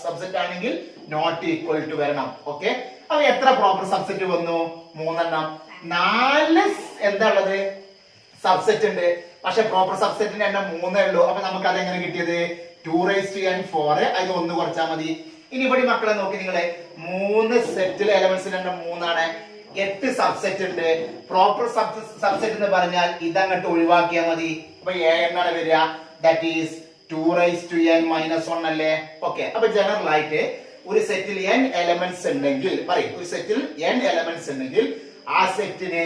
സബ്സെറ്റ് ആണെങ്കിൽ നോട്ട് ഈക്വൽ ടു വരണം. ഓക്കെ, അപ്പൊ എത്ര പ്രോപ്പർ സബ്സെറ്റ് വന്നു? 3 എണ്ണം. 4 എന്താ ഉള്ളത്? സബ്സെറ്റ് ഉണ്ട്. പക്ഷെ പ്രോപ്പർ സബ്സെറ്റിന്റെ എണ്ണം 3 ഉള്ളൂ. അപ്പൊ നമുക്ക് അതെങ്ങനെ കിട്ടിയത്? 2 raised to n 4. അത് 1 കുറച്ചാൽ മതി. ഇനി ഇവിടെ മക്കളെ നോക്കി നിങ്ങളെ, 3 സെറ്റിലെ എലമെന്റ്സിന്റെ എണ്ണം 3 ആണ്. 8 സബ്സെറ്റ് ഉണ്ട്. പ്രോപ്പർ സബ്സെറ്റ് എന്ന് പറഞ്ഞാൽ ഇതങ്ങോട്ട് ഒഴിവാക്കിയാൽ മതി. അപ്പൊ a എന്നാണ് വരിക? That is 2 raised to n minus 1 അല്ലേ. ഓക്കെ, അപ്പൊ ജനറൽ ആയിട്ട് ഒരു സെറ്റിൽ n എലമെന്റ്സ് ഉണ്ടെങ്കിൽ പറയും, ഒരു സെറ്റിൽ n എലമെന്റ്സ് ഉണ്ടെങ്കിൽ ആ സെറ്റിന്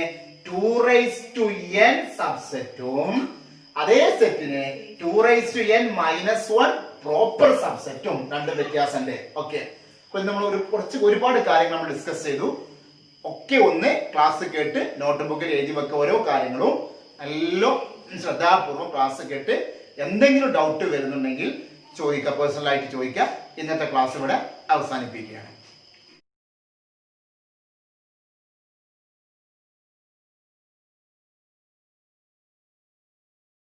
2 raised to n സബ്സെറ്റും അതേ സെറ്റിന് 2 raised to n minus 1 proper സബ്സെറ്റും രണ്ട് വ്യത്യാസമുണ്ട്. ഓക്കെ, അപ്പൊ നമ്മൾ ഒരുപാട് കാര്യങ്ങൾ നമ്മൾ ഡിസ്കസ് ചെയ്തു. ഒക്കെ ഒന്ന് ക്ലാസ് കേട്ട് നോട്ട് ബുക്കിൽ എഴുതി വെക്കുക. ഓരോ കാര്യങ്ങളും എല്ലാം ശ്രദ്ധാപൂർവ്വം ക്ലാസ് കേട്ട് എന്തെങ്കിലും ഡൗട്ട് വരുന്നുണ്ടെങ്കിൽ ചോദിക്കുക, പേഴ്സണലായിട്ട് ചോദിക്കുക. ഇന്നത്തെ ക്ലാസ് ഇവിടെ അവസാനിപ്പിക്കുകയാണ്.